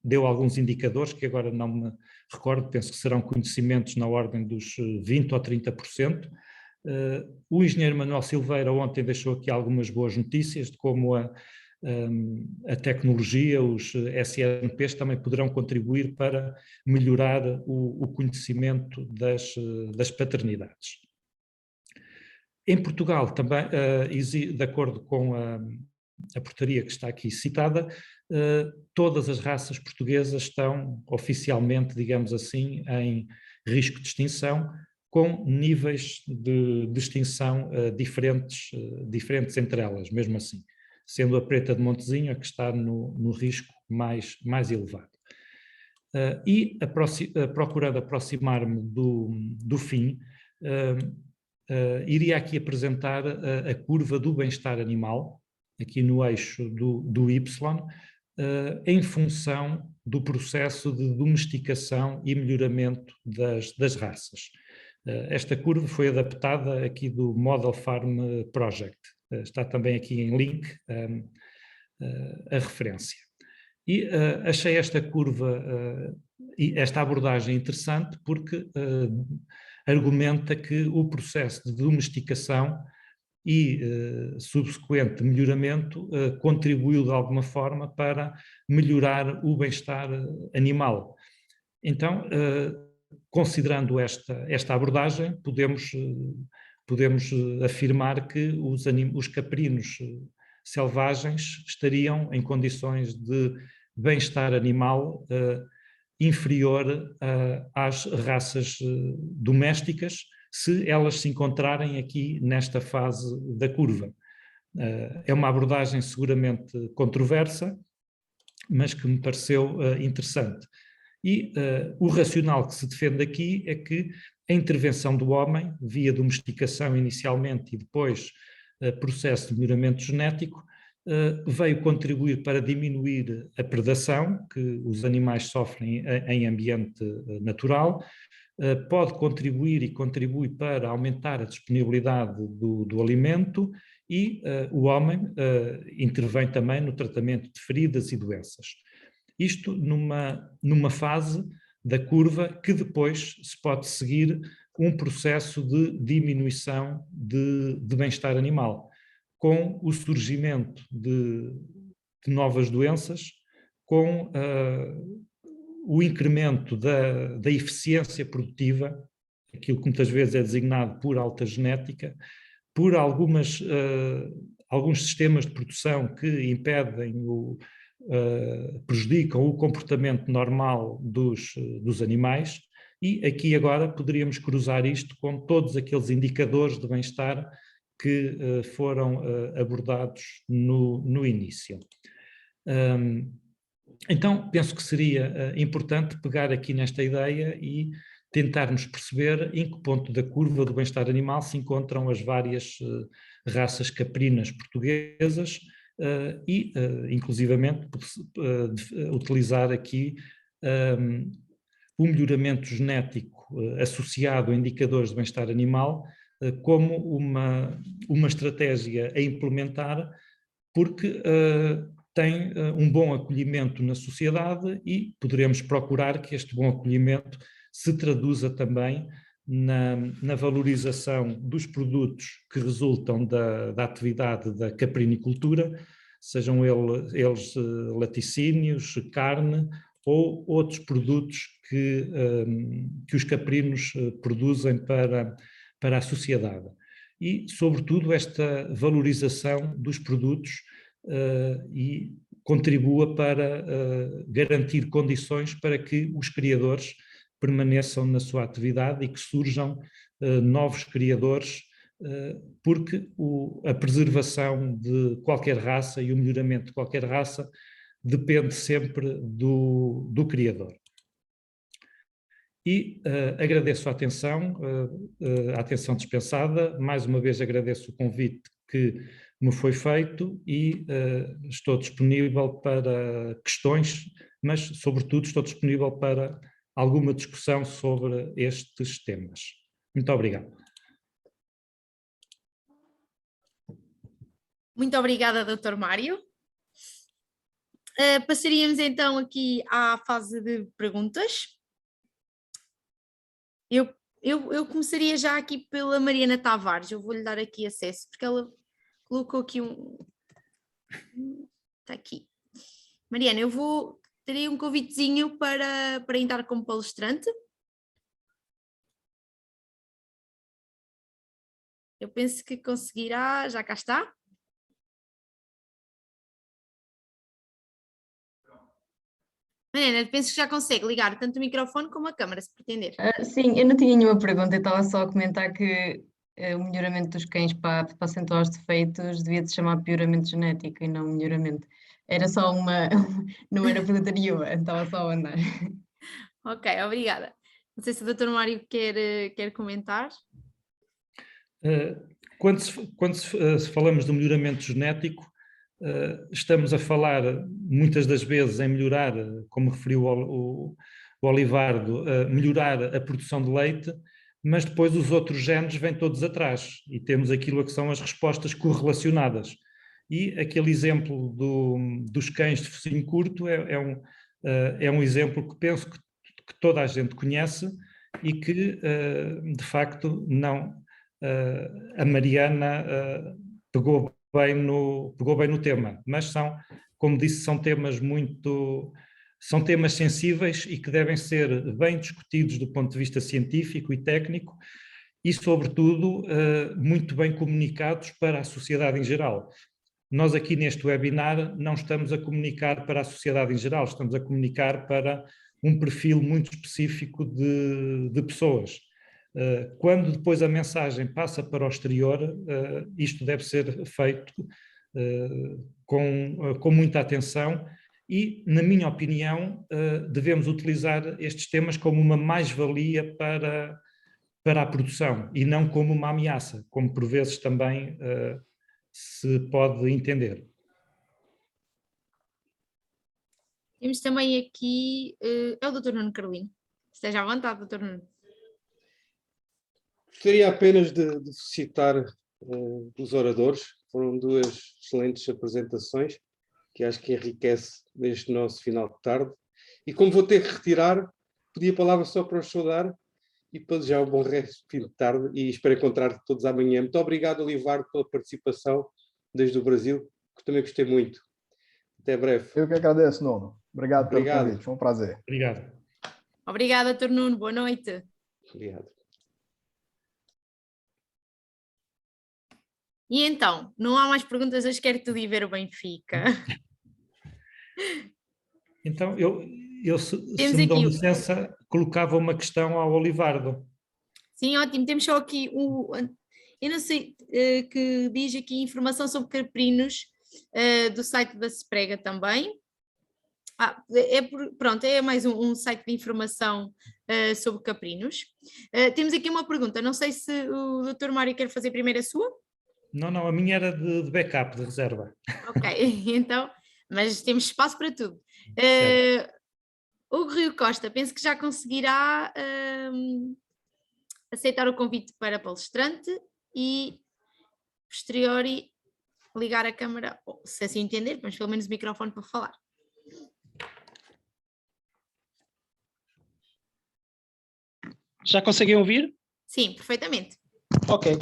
deu alguns indicadores que agora não me recordo, penso que serão conhecimentos na ordem dos 20% ou 30%. O engenheiro Manuel Silveira ontem deixou aqui algumas boas notícias de como a tecnologia, os SNPs também poderão contribuir para melhorar o conhecimento das paternidades. Em Portugal também, de acordo com a portaria que está aqui citada, todas as raças portuguesas estão oficialmente, digamos assim, em risco de extinção, com níveis de extinção diferentes entre elas, mesmo assim, sendo a preta de Montezinho a que está no risco mais elevado. E procurando aproximar-me do fim, iria aqui apresentar a curva do bem-estar animal, aqui no eixo do Y, em função do processo de domesticação e melhoramento das raças. Esta curva foi adaptada aqui do Model Farm Project. Está também aqui em link a referência. E achei esta curva e esta abordagem interessante porque argumenta que o processo de domesticação e subsequente melhoramento contribuiu de alguma forma para melhorar o bem-estar animal. Então, considerando esta abordagem, podemos afirmar que os caprinos selvagens estariam em condições de bem-estar animal inferior às raças domésticas, se elas se encontrarem aqui nesta fase da curva. É uma abordagem seguramente controversa, mas que me pareceu interessante. E o racional que se defende aqui é que a intervenção do homem, via domesticação inicialmente e depois processo de melhoramento genético, veio contribuir para diminuir a predação que os animais sofrem em ambiente natural, pode contribuir e contribui para aumentar a disponibilidade do alimento e o homem intervém também no tratamento de feridas e doenças. Isto numa fase da curva que depois se pode seguir um processo de diminuição de bem-estar animal, com o surgimento de novas doenças, com o incremento da eficiência produtiva, aquilo que muitas vezes é designado por alta genética, por alguns sistemas de produção que impedem prejudicam o comportamento normal dos animais, e aqui agora poderíamos cruzar isto com todos aqueles indicadores de bem-estar que foram abordados no início. Então, penso que seria importante pegar aqui nesta ideia e tentarmos perceber em que ponto da curva do bem-estar animal se encontram as várias raças caprinas portuguesas e, inclusivamente, utilizar aqui o melhoramento genético associado a indicadores de bem-estar animal como uma estratégia a implementar, porque tem um bom acolhimento na sociedade e poderemos procurar que este bom acolhimento se traduza também na valorização dos produtos que resultam da atividade da caprinicultura, sejam eles laticínios, carne ou outros produtos que os caprinos produzem para a sociedade. E, sobretudo, esta valorização dos produtos e contribua para garantir condições para que os criadores permaneçam na sua atividade e que surjam novos criadores, porque a preservação de qualquer raça e o melhoramento de qualquer raça depende sempre do criador. E agradeço a atenção dispensada, mais uma vez agradeço o convite que me foi feito e estou disponível para questões, mas sobretudo estou disponível para alguma discussão sobre estes temas. Muito obrigado.
Muito obrigada, Dr. Mário. Passaríamos então aqui à fase de perguntas. Eu começaria já aqui pela Mariana Tavares, eu vou-lhe dar aqui acesso, porque ela colocou aqui está aqui. Mariana, terei um convitezinho para entrar como palestrante. Eu penso que conseguirá, já cá está. Mariana, penso que já consegue ligar tanto o microfone como a câmara, se pretender.
Sim, eu não tinha nenhuma pergunta, eu estava só a comentar que o melhoramento dos cães para acentuar os defeitos devia se chamar pioramento genético e não melhoramento. Era só uma, não era pergunta nenhuma, estava só a andar.
Ok, obrigada. Não sei se o Dr. Mário quer comentar.
Se falamos do melhoramento genético, estamos a falar muitas das vezes em melhorar, como referiu o Olivardo, melhorar a produção de leite, mas depois os outros genes vêm todos atrás e temos aquilo que são as respostas correlacionadas. E aquele exemplo dos cães de focinho curto é um exemplo que penso que toda a gente conhece e que, de facto, não... a Mariana pegou bem no tema, mas são, como disse, são temas sensíveis e que devem ser bem discutidos do ponto de vista científico e técnico e, sobretudo, muito bem comunicados para a sociedade em geral. Nós aqui neste webinar não estamos a comunicar para a sociedade em geral, estamos a comunicar para um perfil muito específico de pessoas. Quando depois a mensagem passa para o exterior, isto deve ser feito com muita atenção e, na minha opinião, devemos utilizar estes temas como uma mais-valia para a produção e não como uma ameaça, como por vezes também se pode entender.
Temos também aqui, é o Dr. Nuno Carolino. Esteja à vontade, Dr. Nuno.
Gostaria apenas de citar os oradores. Foram duas excelentes apresentações que acho que enriquece neste nosso final de tarde. E como vou ter que retirar, pedi a palavra só para os saudar e para desejar um bom resto de fim de tarde e espero encontrar todos amanhã. Muito obrigado, Olivardo, pela participação desde o Brasil, que também gostei muito. Até breve.
Eu que agradeço, Nuno. Obrigado pelo convite, foi um prazer.
Obrigado.
Obrigada, Dr. Nuno. Boa noite.
Obrigado.
E então, não há mais perguntas, hoje quero tudo ir ver o Benfica.
Então, se me dão licença, colocava uma questão ao Olivardo.
Sim, ótimo. Temos só aqui eu não sei, que diz aqui informação sobre caprinos do site da Seprega também. Pronto, é mais um site de informação sobre caprinos. Temos aqui uma pergunta, não sei se o Dr. Mário quer fazer primeiro a sua?
Não, a minha era de backup, de reserva.
Ok, então, mas temos espaço para tudo. Hugo Rio Costa, penso que já conseguirá aceitar o convite para palestrante e, posteriori, ligar a câmara, se assim entender, mas pelo menos o microfone para falar.
Já conseguem ouvir?
Sim, perfeitamente.
Ok.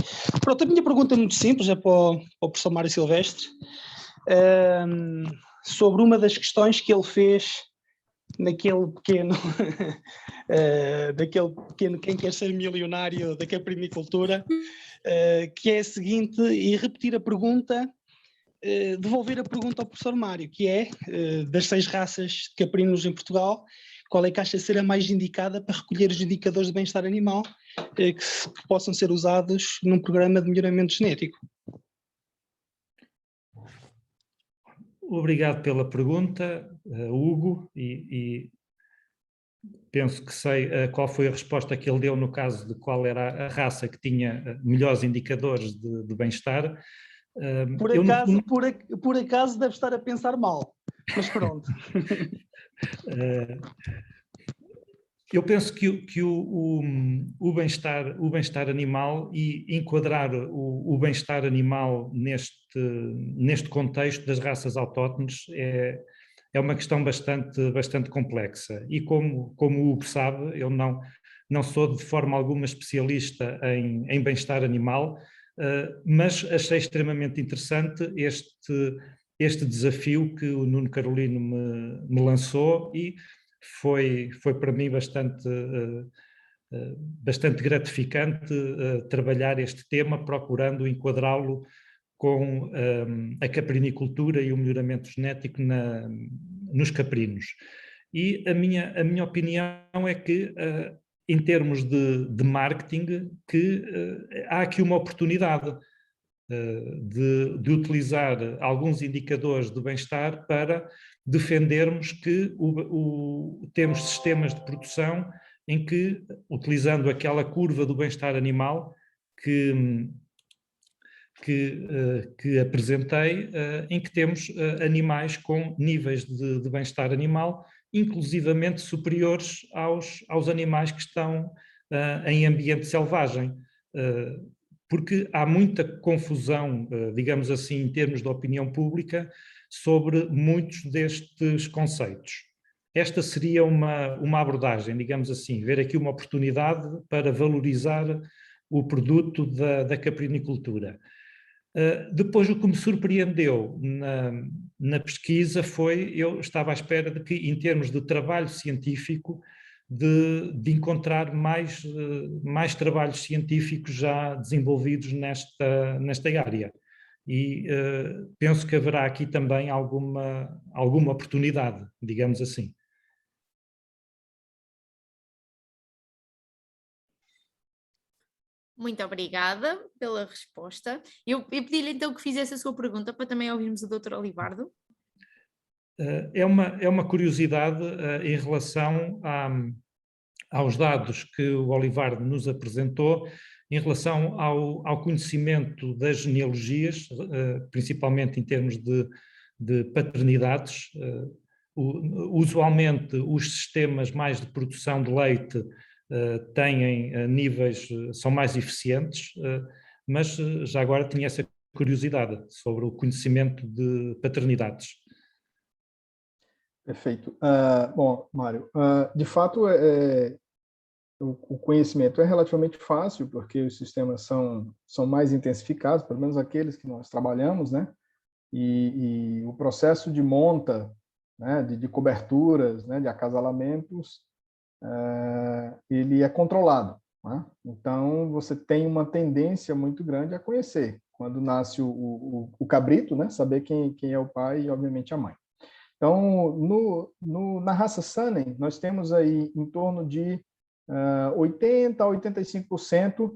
Pronto, a minha pergunta é muito simples, é para o professor Mário Silvestre, sobre uma das questões que ele fez naquele pequeno, Quem Quer Ser Milionário da Caprinicultura, que é a seguinte, e repetir a pergunta, devolver a pergunta ao professor Mário, que é, das 6 raças de caprinos em Portugal, qual é que acha ser a mais indicada para recolher os indicadores de bem-estar animal que possam ser usados num programa de melhoramento genético?
Obrigado pela pergunta, Hugo, e penso que sei qual foi a resposta que ele deu no caso de qual era a raça que tinha melhores indicadores de bem-estar.
Por acaso deve estar a pensar mal, mas pronto.
Eu penso que o bem-estar animal e enquadrar o bem-estar animal neste contexto das raças autóctones é uma questão bastante complexa. E como o Hugo sabe, eu não sou de forma alguma especialista em bem-estar animal, mas achei extremamente interessante este desafio que o Nuno Carolino me lançou e foi para mim bastante bastante gratificante trabalhar este tema, procurando enquadrá-lo com a caprinicultura e o melhoramento genético nos caprinos. E a minha opinião é que, em termos de marketing, que há aqui uma oportunidade de utilizar alguns indicadores do bem-estar para defendermos que temos sistemas de produção em que, utilizando aquela curva do bem-estar animal que apresentei, em que temos animais com níveis de bem-estar animal inclusivamente superiores aos animais que estão em ambiente selvagem. Porque há muita confusão, digamos assim, em termos de opinião pública, sobre muitos destes conceitos. Esta seria uma abordagem, digamos assim, ver aqui uma oportunidade para valorizar o produto da caprinicultura. Depois, o que me surpreendeu na pesquisa foi, eu estava à espera de que, em termos de trabalho científico, de encontrar mais trabalhos científicos já desenvolvidos nesta área. E penso que haverá aqui também alguma oportunidade, digamos assim.
Muito obrigada pela resposta. Eu pedi-lhe então que fizesse a sua pergunta para também ouvirmos o Dr. Olivardo.
É uma curiosidade em relação aos dados que o Olivardo nos apresentou, em relação ao conhecimento das genealogias, principalmente em termos de paternidades. Usualmente, os sistemas mais de produção de leite têm níveis, são mais eficientes, mas já agora tinha essa curiosidade sobre o conhecimento de paternidades.
Perfeito. Bom, Mário, de fato, o conhecimento é relativamente fácil, porque os sistemas são mais intensificados, pelo menos aqueles que nós trabalhamos, né? E o processo de monta, né, de coberturas, né, de acasalamentos, ele é controlado, né? Então, você tem uma tendência muito grande a conhecer. Quando nasce o cabrito, né, saber quem é o pai e, obviamente, a mãe. Então, na raça Saanen, nós temos aí em torno de 80% a 85%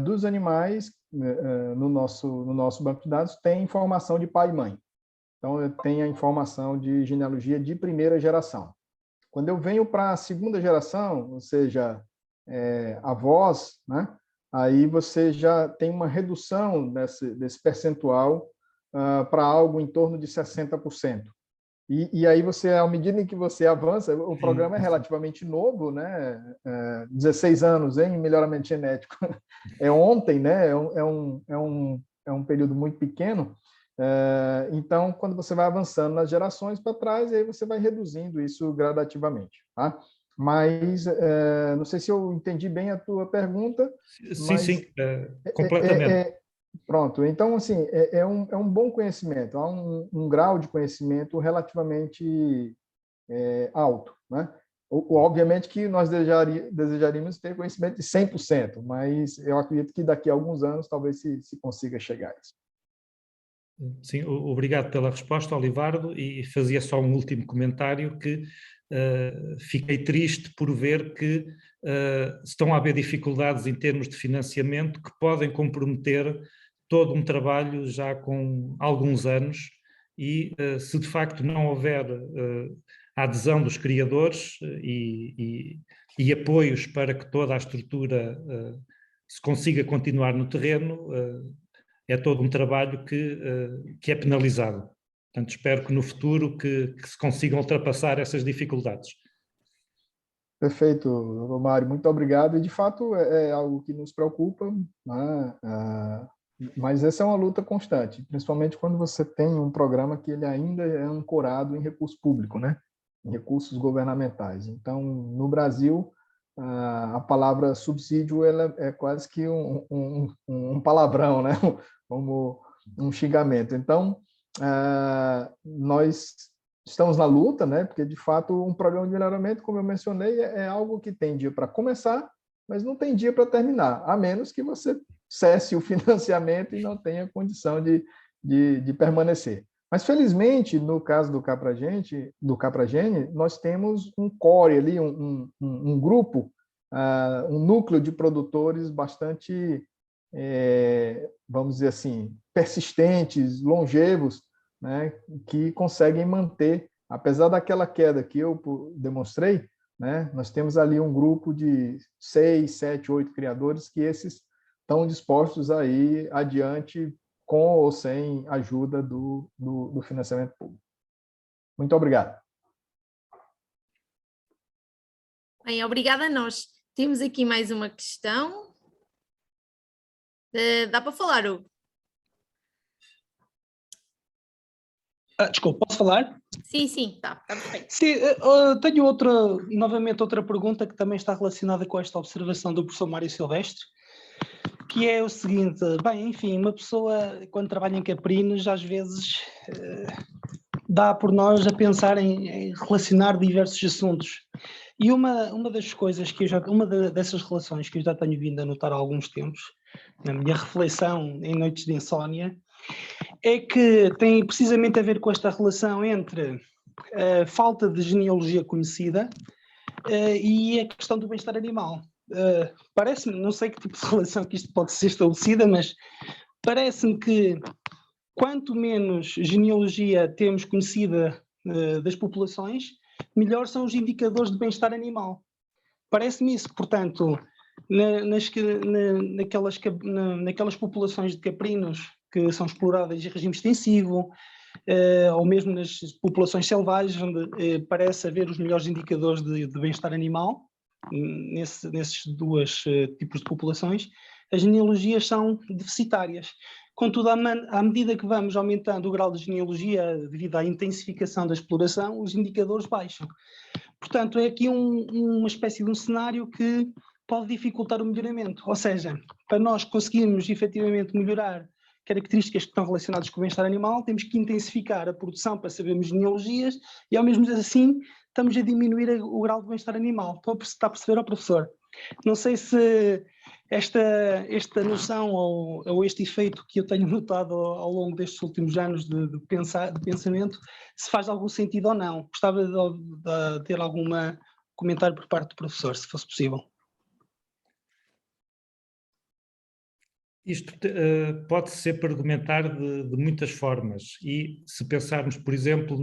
dos animais no nosso banco de dados tem informação de pai e mãe. Então, tem a informação de genealogia de primeira geração. Quando eu venho para a segunda geração, ou seja, avós, né, aí você já tem uma redução desse percentual para algo em torno de 60%. E aí você, à medida em que você avança, o programa é relativamente novo, né? 16 anos em melhoramento genético. É ontem, né? É um período muito pequeno. Então, quando você vai avançando nas gerações para trás, aí você vai reduzindo isso gradativamente, tá? Mas não sei se eu entendi bem a tua pergunta.
Sim, completamente.
Pronto, então, assim, é um bom conhecimento, há um grau de conhecimento relativamente alto, né? Obviamente que nós desejaríamos ter conhecimento de 100%, mas eu acredito que daqui a alguns anos talvez se consiga chegar a isso.
Sim, obrigado pela resposta, Olivardo, e fazia só um último comentário que fiquei triste por ver que estão a haver dificuldades em termos de financiamento que podem comprometer todo um trabalho já com alguns anos e se de facto não houver a adesão dos criadores e apoios para que toda a estrutura se consiga continuar no terreno, é todo um trabalho que é penalizado. Portanto, espero que no futuro que se consigam ultrapassar essas dificuldades.
Perfeito, Mário, muito obrigado. E, de fato, é algo que nos preocupa, né? Mas essa é uma luta constante, principalmente quando você tem um programa que ele ainda é ancorado em recurso público, né? Em recursos governamentais. Então, no Brasil, a palavra subsídio ela é quase que um palavrão, né? Como um xingamento. Então, nós estamos na luta, né? Porque, de fato, um programa de melhoramento, como eu mencionei, é algo que tem dia para começar mas não tem dia para terminar, a menos que você cesse o financiamento e não tenha condição de permanecer. Mas, felizmente, no caso do Capragene, nós temos um core ali, um grupo, um núcleo de produtores bastante, vamos dizer assim, persistentes, longevos, né, que conseguem manter, apesar daquela queda que eu demonstrei, né, nós temos ali um grupo de 6, 7, 8 criadores que esses estão dispostos a ir adiante com ou sem ajuda do financiamento público. Muito obrigado.
Bem, obrigada a nós. Temos aqui mais uma questão. Dá para falar, Hugo?
Desculpa, posso falar?
Sim, está perfeito.
Sim, tenho novamente outra pergunta que também está relacionada com esta observação do professor Mário Silvestre, que é o seguinte: bem, enfim, uma pessoa quando trabalha em Caprinos às vezes dá por nós a pensar em relacionar diversos assuntos. E uma das coisas que dessas relações que eu já tenho vindo a notar há alguns tempos, na minha reflexão em noites de insónia, é que tem precisamente a ver com esta relação entre a falta de genealogia conhecida e a questão do bem-estar animal. Parece-me, não sei que tipo de relação que isto pode ser estabelecida, mas parece-me que quanto menos genealogia temos conhecida das populações, melhor são os indicadores de bem-estar animal. Parece-me isso, portanto, naquelas populações de caprinos que são exploradas em regime extensivo, ou mesmo nas populações selvagens, onde parece haver os melhores indicadores de bem-estar animal, nesses dois tipos de populações, as genealogias são deficitárias. Contudo, à medida que vamos aumentando o grau de genealogia devido à intensificação da exploração, os indicadores baixam. Portanto, é aqui uma espécie de um cenário que pode dificultar o melhoramento. Ou seja, para nós conseguirmos efetivamente melhorar características que estão relacionadas com o bem-estar animal, temos que intensificar a produção para sabermos genealogias e, ao mesmo assim, estamos a diminuir o grau de bem-estar animal. Está a perceber, professor? Não sei se esta noção ou este efeito que eu tenho notado ao longo destes últimos anos de pensamento, se faz algum sentido ou não. Gostava de ter algum comentário por parte do professor, se fosse possível.
Isto pode ser para argumentar de muitas formas, e se pensarmos, por exemplo,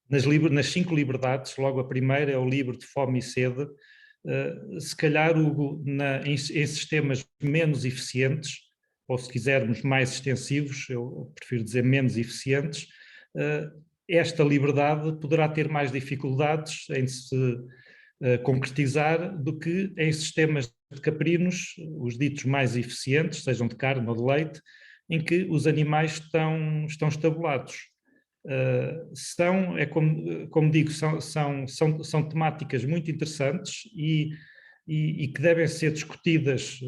nas 5 liberdades, logo a primeira é o livre de fome e sede, se calhar, Hugo, em sistemas menos eficientes, ou se quisermos mais extensivos, eu prefiro dizer menos eficientes, esta liberdade poderá ter mais dificuldades em se concretizar do que em sistemas de caprinos, os ditos mais eficientes, sejam de carne ou de leite, em que os animais estão estabulados. Como digo, são temáticas muito interessantes e que devem ser discutidas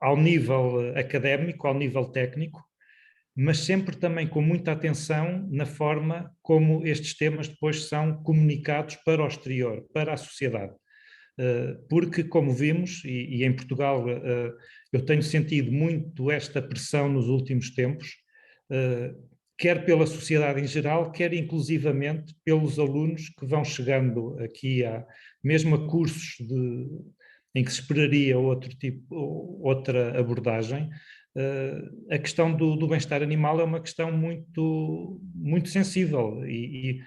ao nível académico, ao nível técnico, mas sempre também com muita atenção na forma como estes temas depois são comunicados para o exterior, para a sociedade. Porque, como vimos, e em Portugal eu tenho sentido muito esta pressão nos últimos tempos, quer pela sociedade em geral, quer inclusivamente pelos alunos que vão chegando aqui mesmo a cursos em que se esperaria outra abordagem. A questão do bem-estar animal é uma questão muito, muito sensível e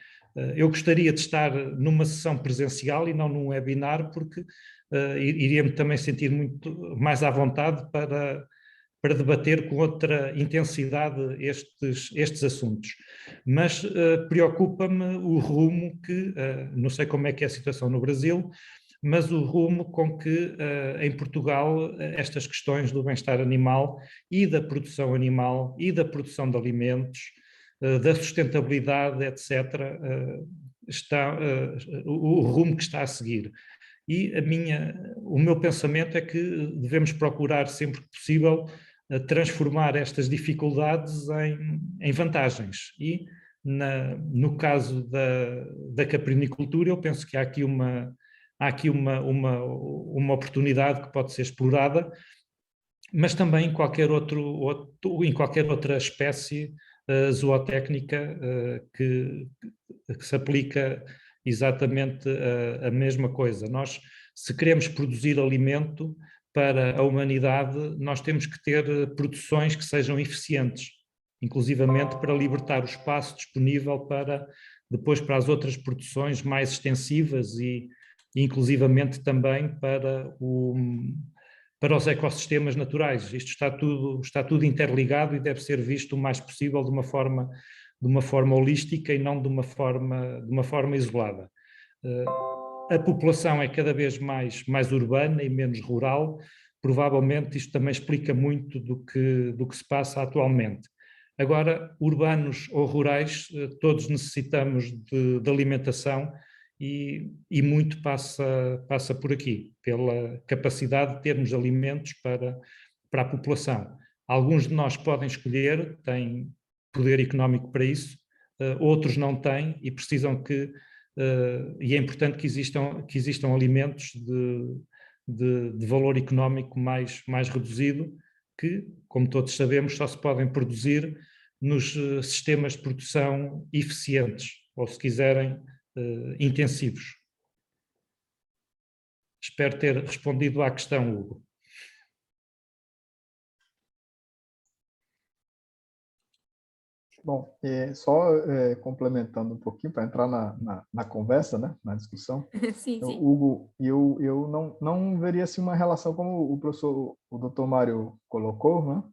eu gostaria de estar numa sessão presencial e não num webinar, porque iria-me também sentir muito mais à vontade para debater com outra intensidade estes assuntos. Mas preocupa-me o rumo que, não sei como é que é a situação no Brasil, mas o rumo com que em Portugal estas questões do bem-estar animal e da produção animal e da produção de alimentos, da sustentabilidade, etc., o rumo que está a seguir. E o meu pensamento é que devemos procurar sempre que possível transformar estas dificuldades em vantagens. E no caso da caprinicultura, eu penso que há aqui uma há aqui uma oportunidade que pode ser explorada, mas também em qualquer outra espécie zootécnica que se aplica exatamente a mesma coisa. Nós, se queremos produzir alimento para a humanidade, nós temos que ter produções que sejam eficientes, inclusivamente para libertar o espaço disponível para depois para as outras produções mais extensivas e inclusivamente também para os ecossistemas naturais. Isto está tudo interligado e deve ser visto o mais possível de uma forma holística e não de uma forma isolada. A população é cada vez mais urbana e menos rural. Provavelmente isto também explica muito do que se passa atualmente. Agora, urbanos ou rurais, todos necessitamos de alimentação e muito passa por aqui, pela capacidade de termos alimentos para a população. Alguns de nós podem escolher, têm poder económico para isso, outros não têm e precisam e é importante que existam alimentos de valor económico mais reduzido, que, como todos sabemos, só se podem produzir nos sistemas de produção eficientes, ou se quiserem, intensivos. Espero ter respondido à questão, Hugo.
Bom, só complementando um pouquinho para entrar na conversa, né, na discussão.
Sim, sim.
Hugo, eu não veria assim, uma relação como o doutor Mário colocou, né?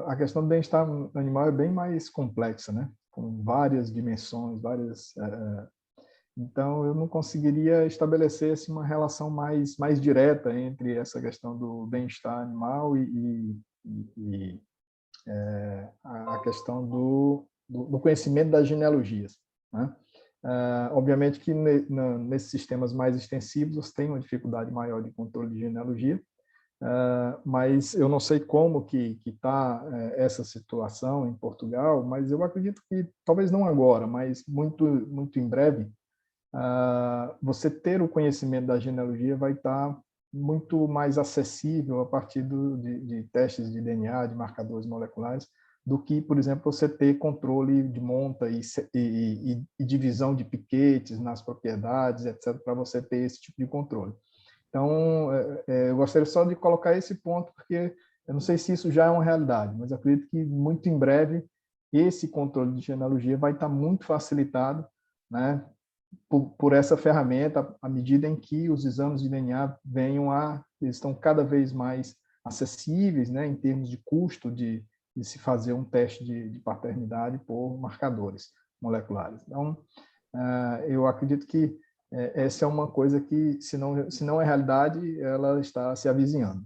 A questão do bem-estar animal é bem mais complexa, né? Com várias dimensões, então eu não conseguiria estabelecer assim, uma relação mais direta entre essa questão do bem-estar animal e a questão do conhecimento das genealogias, né? Obviamente que nesses sistemas mais extensivos você tem uma dificuldade maior de controle de genealogia, mas eu não sei como que está essa situação em Portugal, mas eu acredito que talvez não agora, mas muito em breve, você ter o conhecimento da genealogia vai estar muito mais acessível a partir de testes de DNA, de marcadores moleculares, do que, por exemplo, você ter controle de monta e divisão de piquetes nas propriedades, etc., para você ter esse tipo de controle. Então, eu gostaria só de colocar esse ponto, porque eu não sei se isso já é uma realidade, mas acredito que muito em breve esse controle de genealogia vai estar muito facilitado, né, por essa ferramenta, à medida em que os exames de DNA eles estão cada vez mais acessíveis, né, em termos de custo de se fazer um teste de paternidade por marcadores moleculares. Então, eu acredito que essa é uma coisa que, se não é realidade, ela está se avizinhando.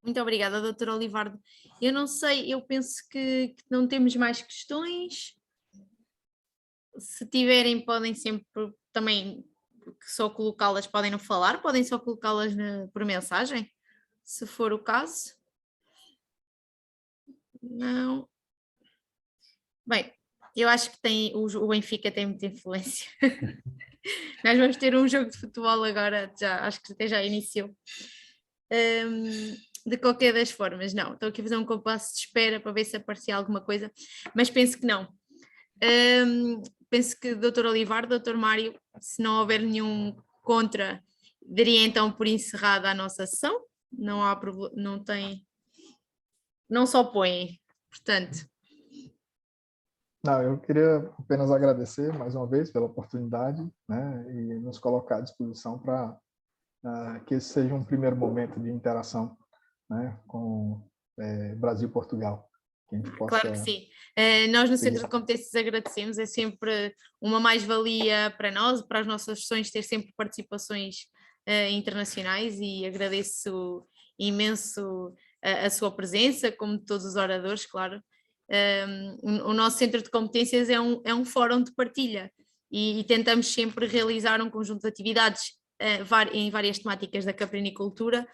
Muito obrigada, doutor Olivardo. Eu não sei, eu penso que não temos mais questões. Se tiverem, podem sempre também só colocá-las, podem não falar, podem só colocá-las por mensagem, se for o caso. Não. Bem, eu acho que o Benfica tem muita influência. Nós vamos ter um jogo de futebol agora, acho que até já iniciou. De qualquer das formas, não. Estou aqui a fazer um compasso de espera para ver se aparecia alguma coisa, mas penso que não. Penso que Dr. Olivardo, Dr. Mário, se não houver nenhum contra, daria então por encerrada a nossa sessão. Não há problema, não se opõem, portanto.
Não, eu queria apenas agradecer mais uma vez pela oportunidade, né, e nos colocar à disposição para que esse seja um primeiro momento de interação, né, com Brasil e Portugal. Que a gente possa...
Claro que sim. Nós no Centro de Competências agradecemos, é sempre uma mais-valia para nós, para as nossas sessões, ter sempre participações internacionais, e agradeço imenso a sua presença, como de todos os oradores, claro. O nosso Centro de Competências é um fórum de partilha e tentamos sempre realizar um conjunto de atividades em várias temáticas da caprinicultura,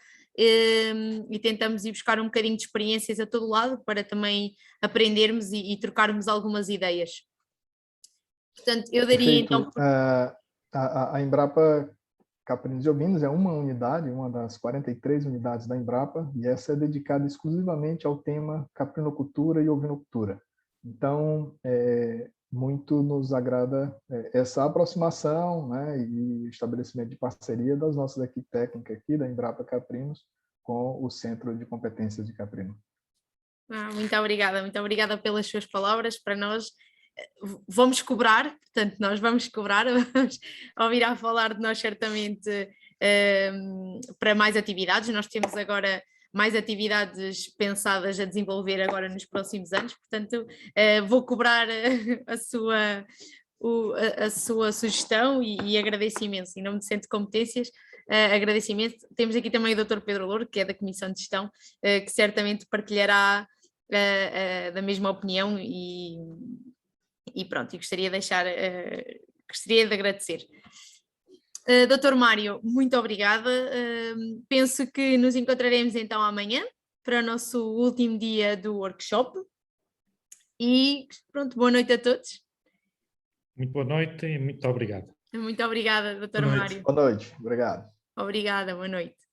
e tentamos ir buscar um bocadinho de experiências a todo lado para também aprendermos e trocarmos algumas ideias. Portanto, eu daria
Perfeito.
então...
A Embrapa Caprinos de Ovinos é uma unidade, uma das 43 unidades da Embrapa, e essa é dedicada exclusivamente ao tema caprinocultura e ovinocultura. Então, muito nos agrada essa aproximação, né, e estabelecimento de parceria das nossas equipes técnicas aqui da Embrapa Caprinos com o Centro de Competências de Caprino.
Muito obrigada pelas suas palavras. Para nós, vamos cobrar, portanto, nós vamos cobrar, vamos ouvir a falar de nós certamente para mais atividades. Nós temos agora mais atividades pensadas a desenvolver agora nos próximos anos, portanto, vou cobrar a sua sugestão e agradeço imenso, em nome do Centro de Competências, agradeço imenso. Temos aqui também o Dr. Pedro Louro, que é da Comissão de Gestão, que certamente partilhará da mesma opinião e pronto, e gostaria de agradecer. Dr. Mário, muito obrigada. Penso que nos encontraremos então amanhã para o nosso último dia do workshop. E pronto, boa noite a todos.
Muito boa noite e muito obrigado.
Muito obrigada, Dr. Mário.
Boa noite, obrigado.
Obrigada, boa noite.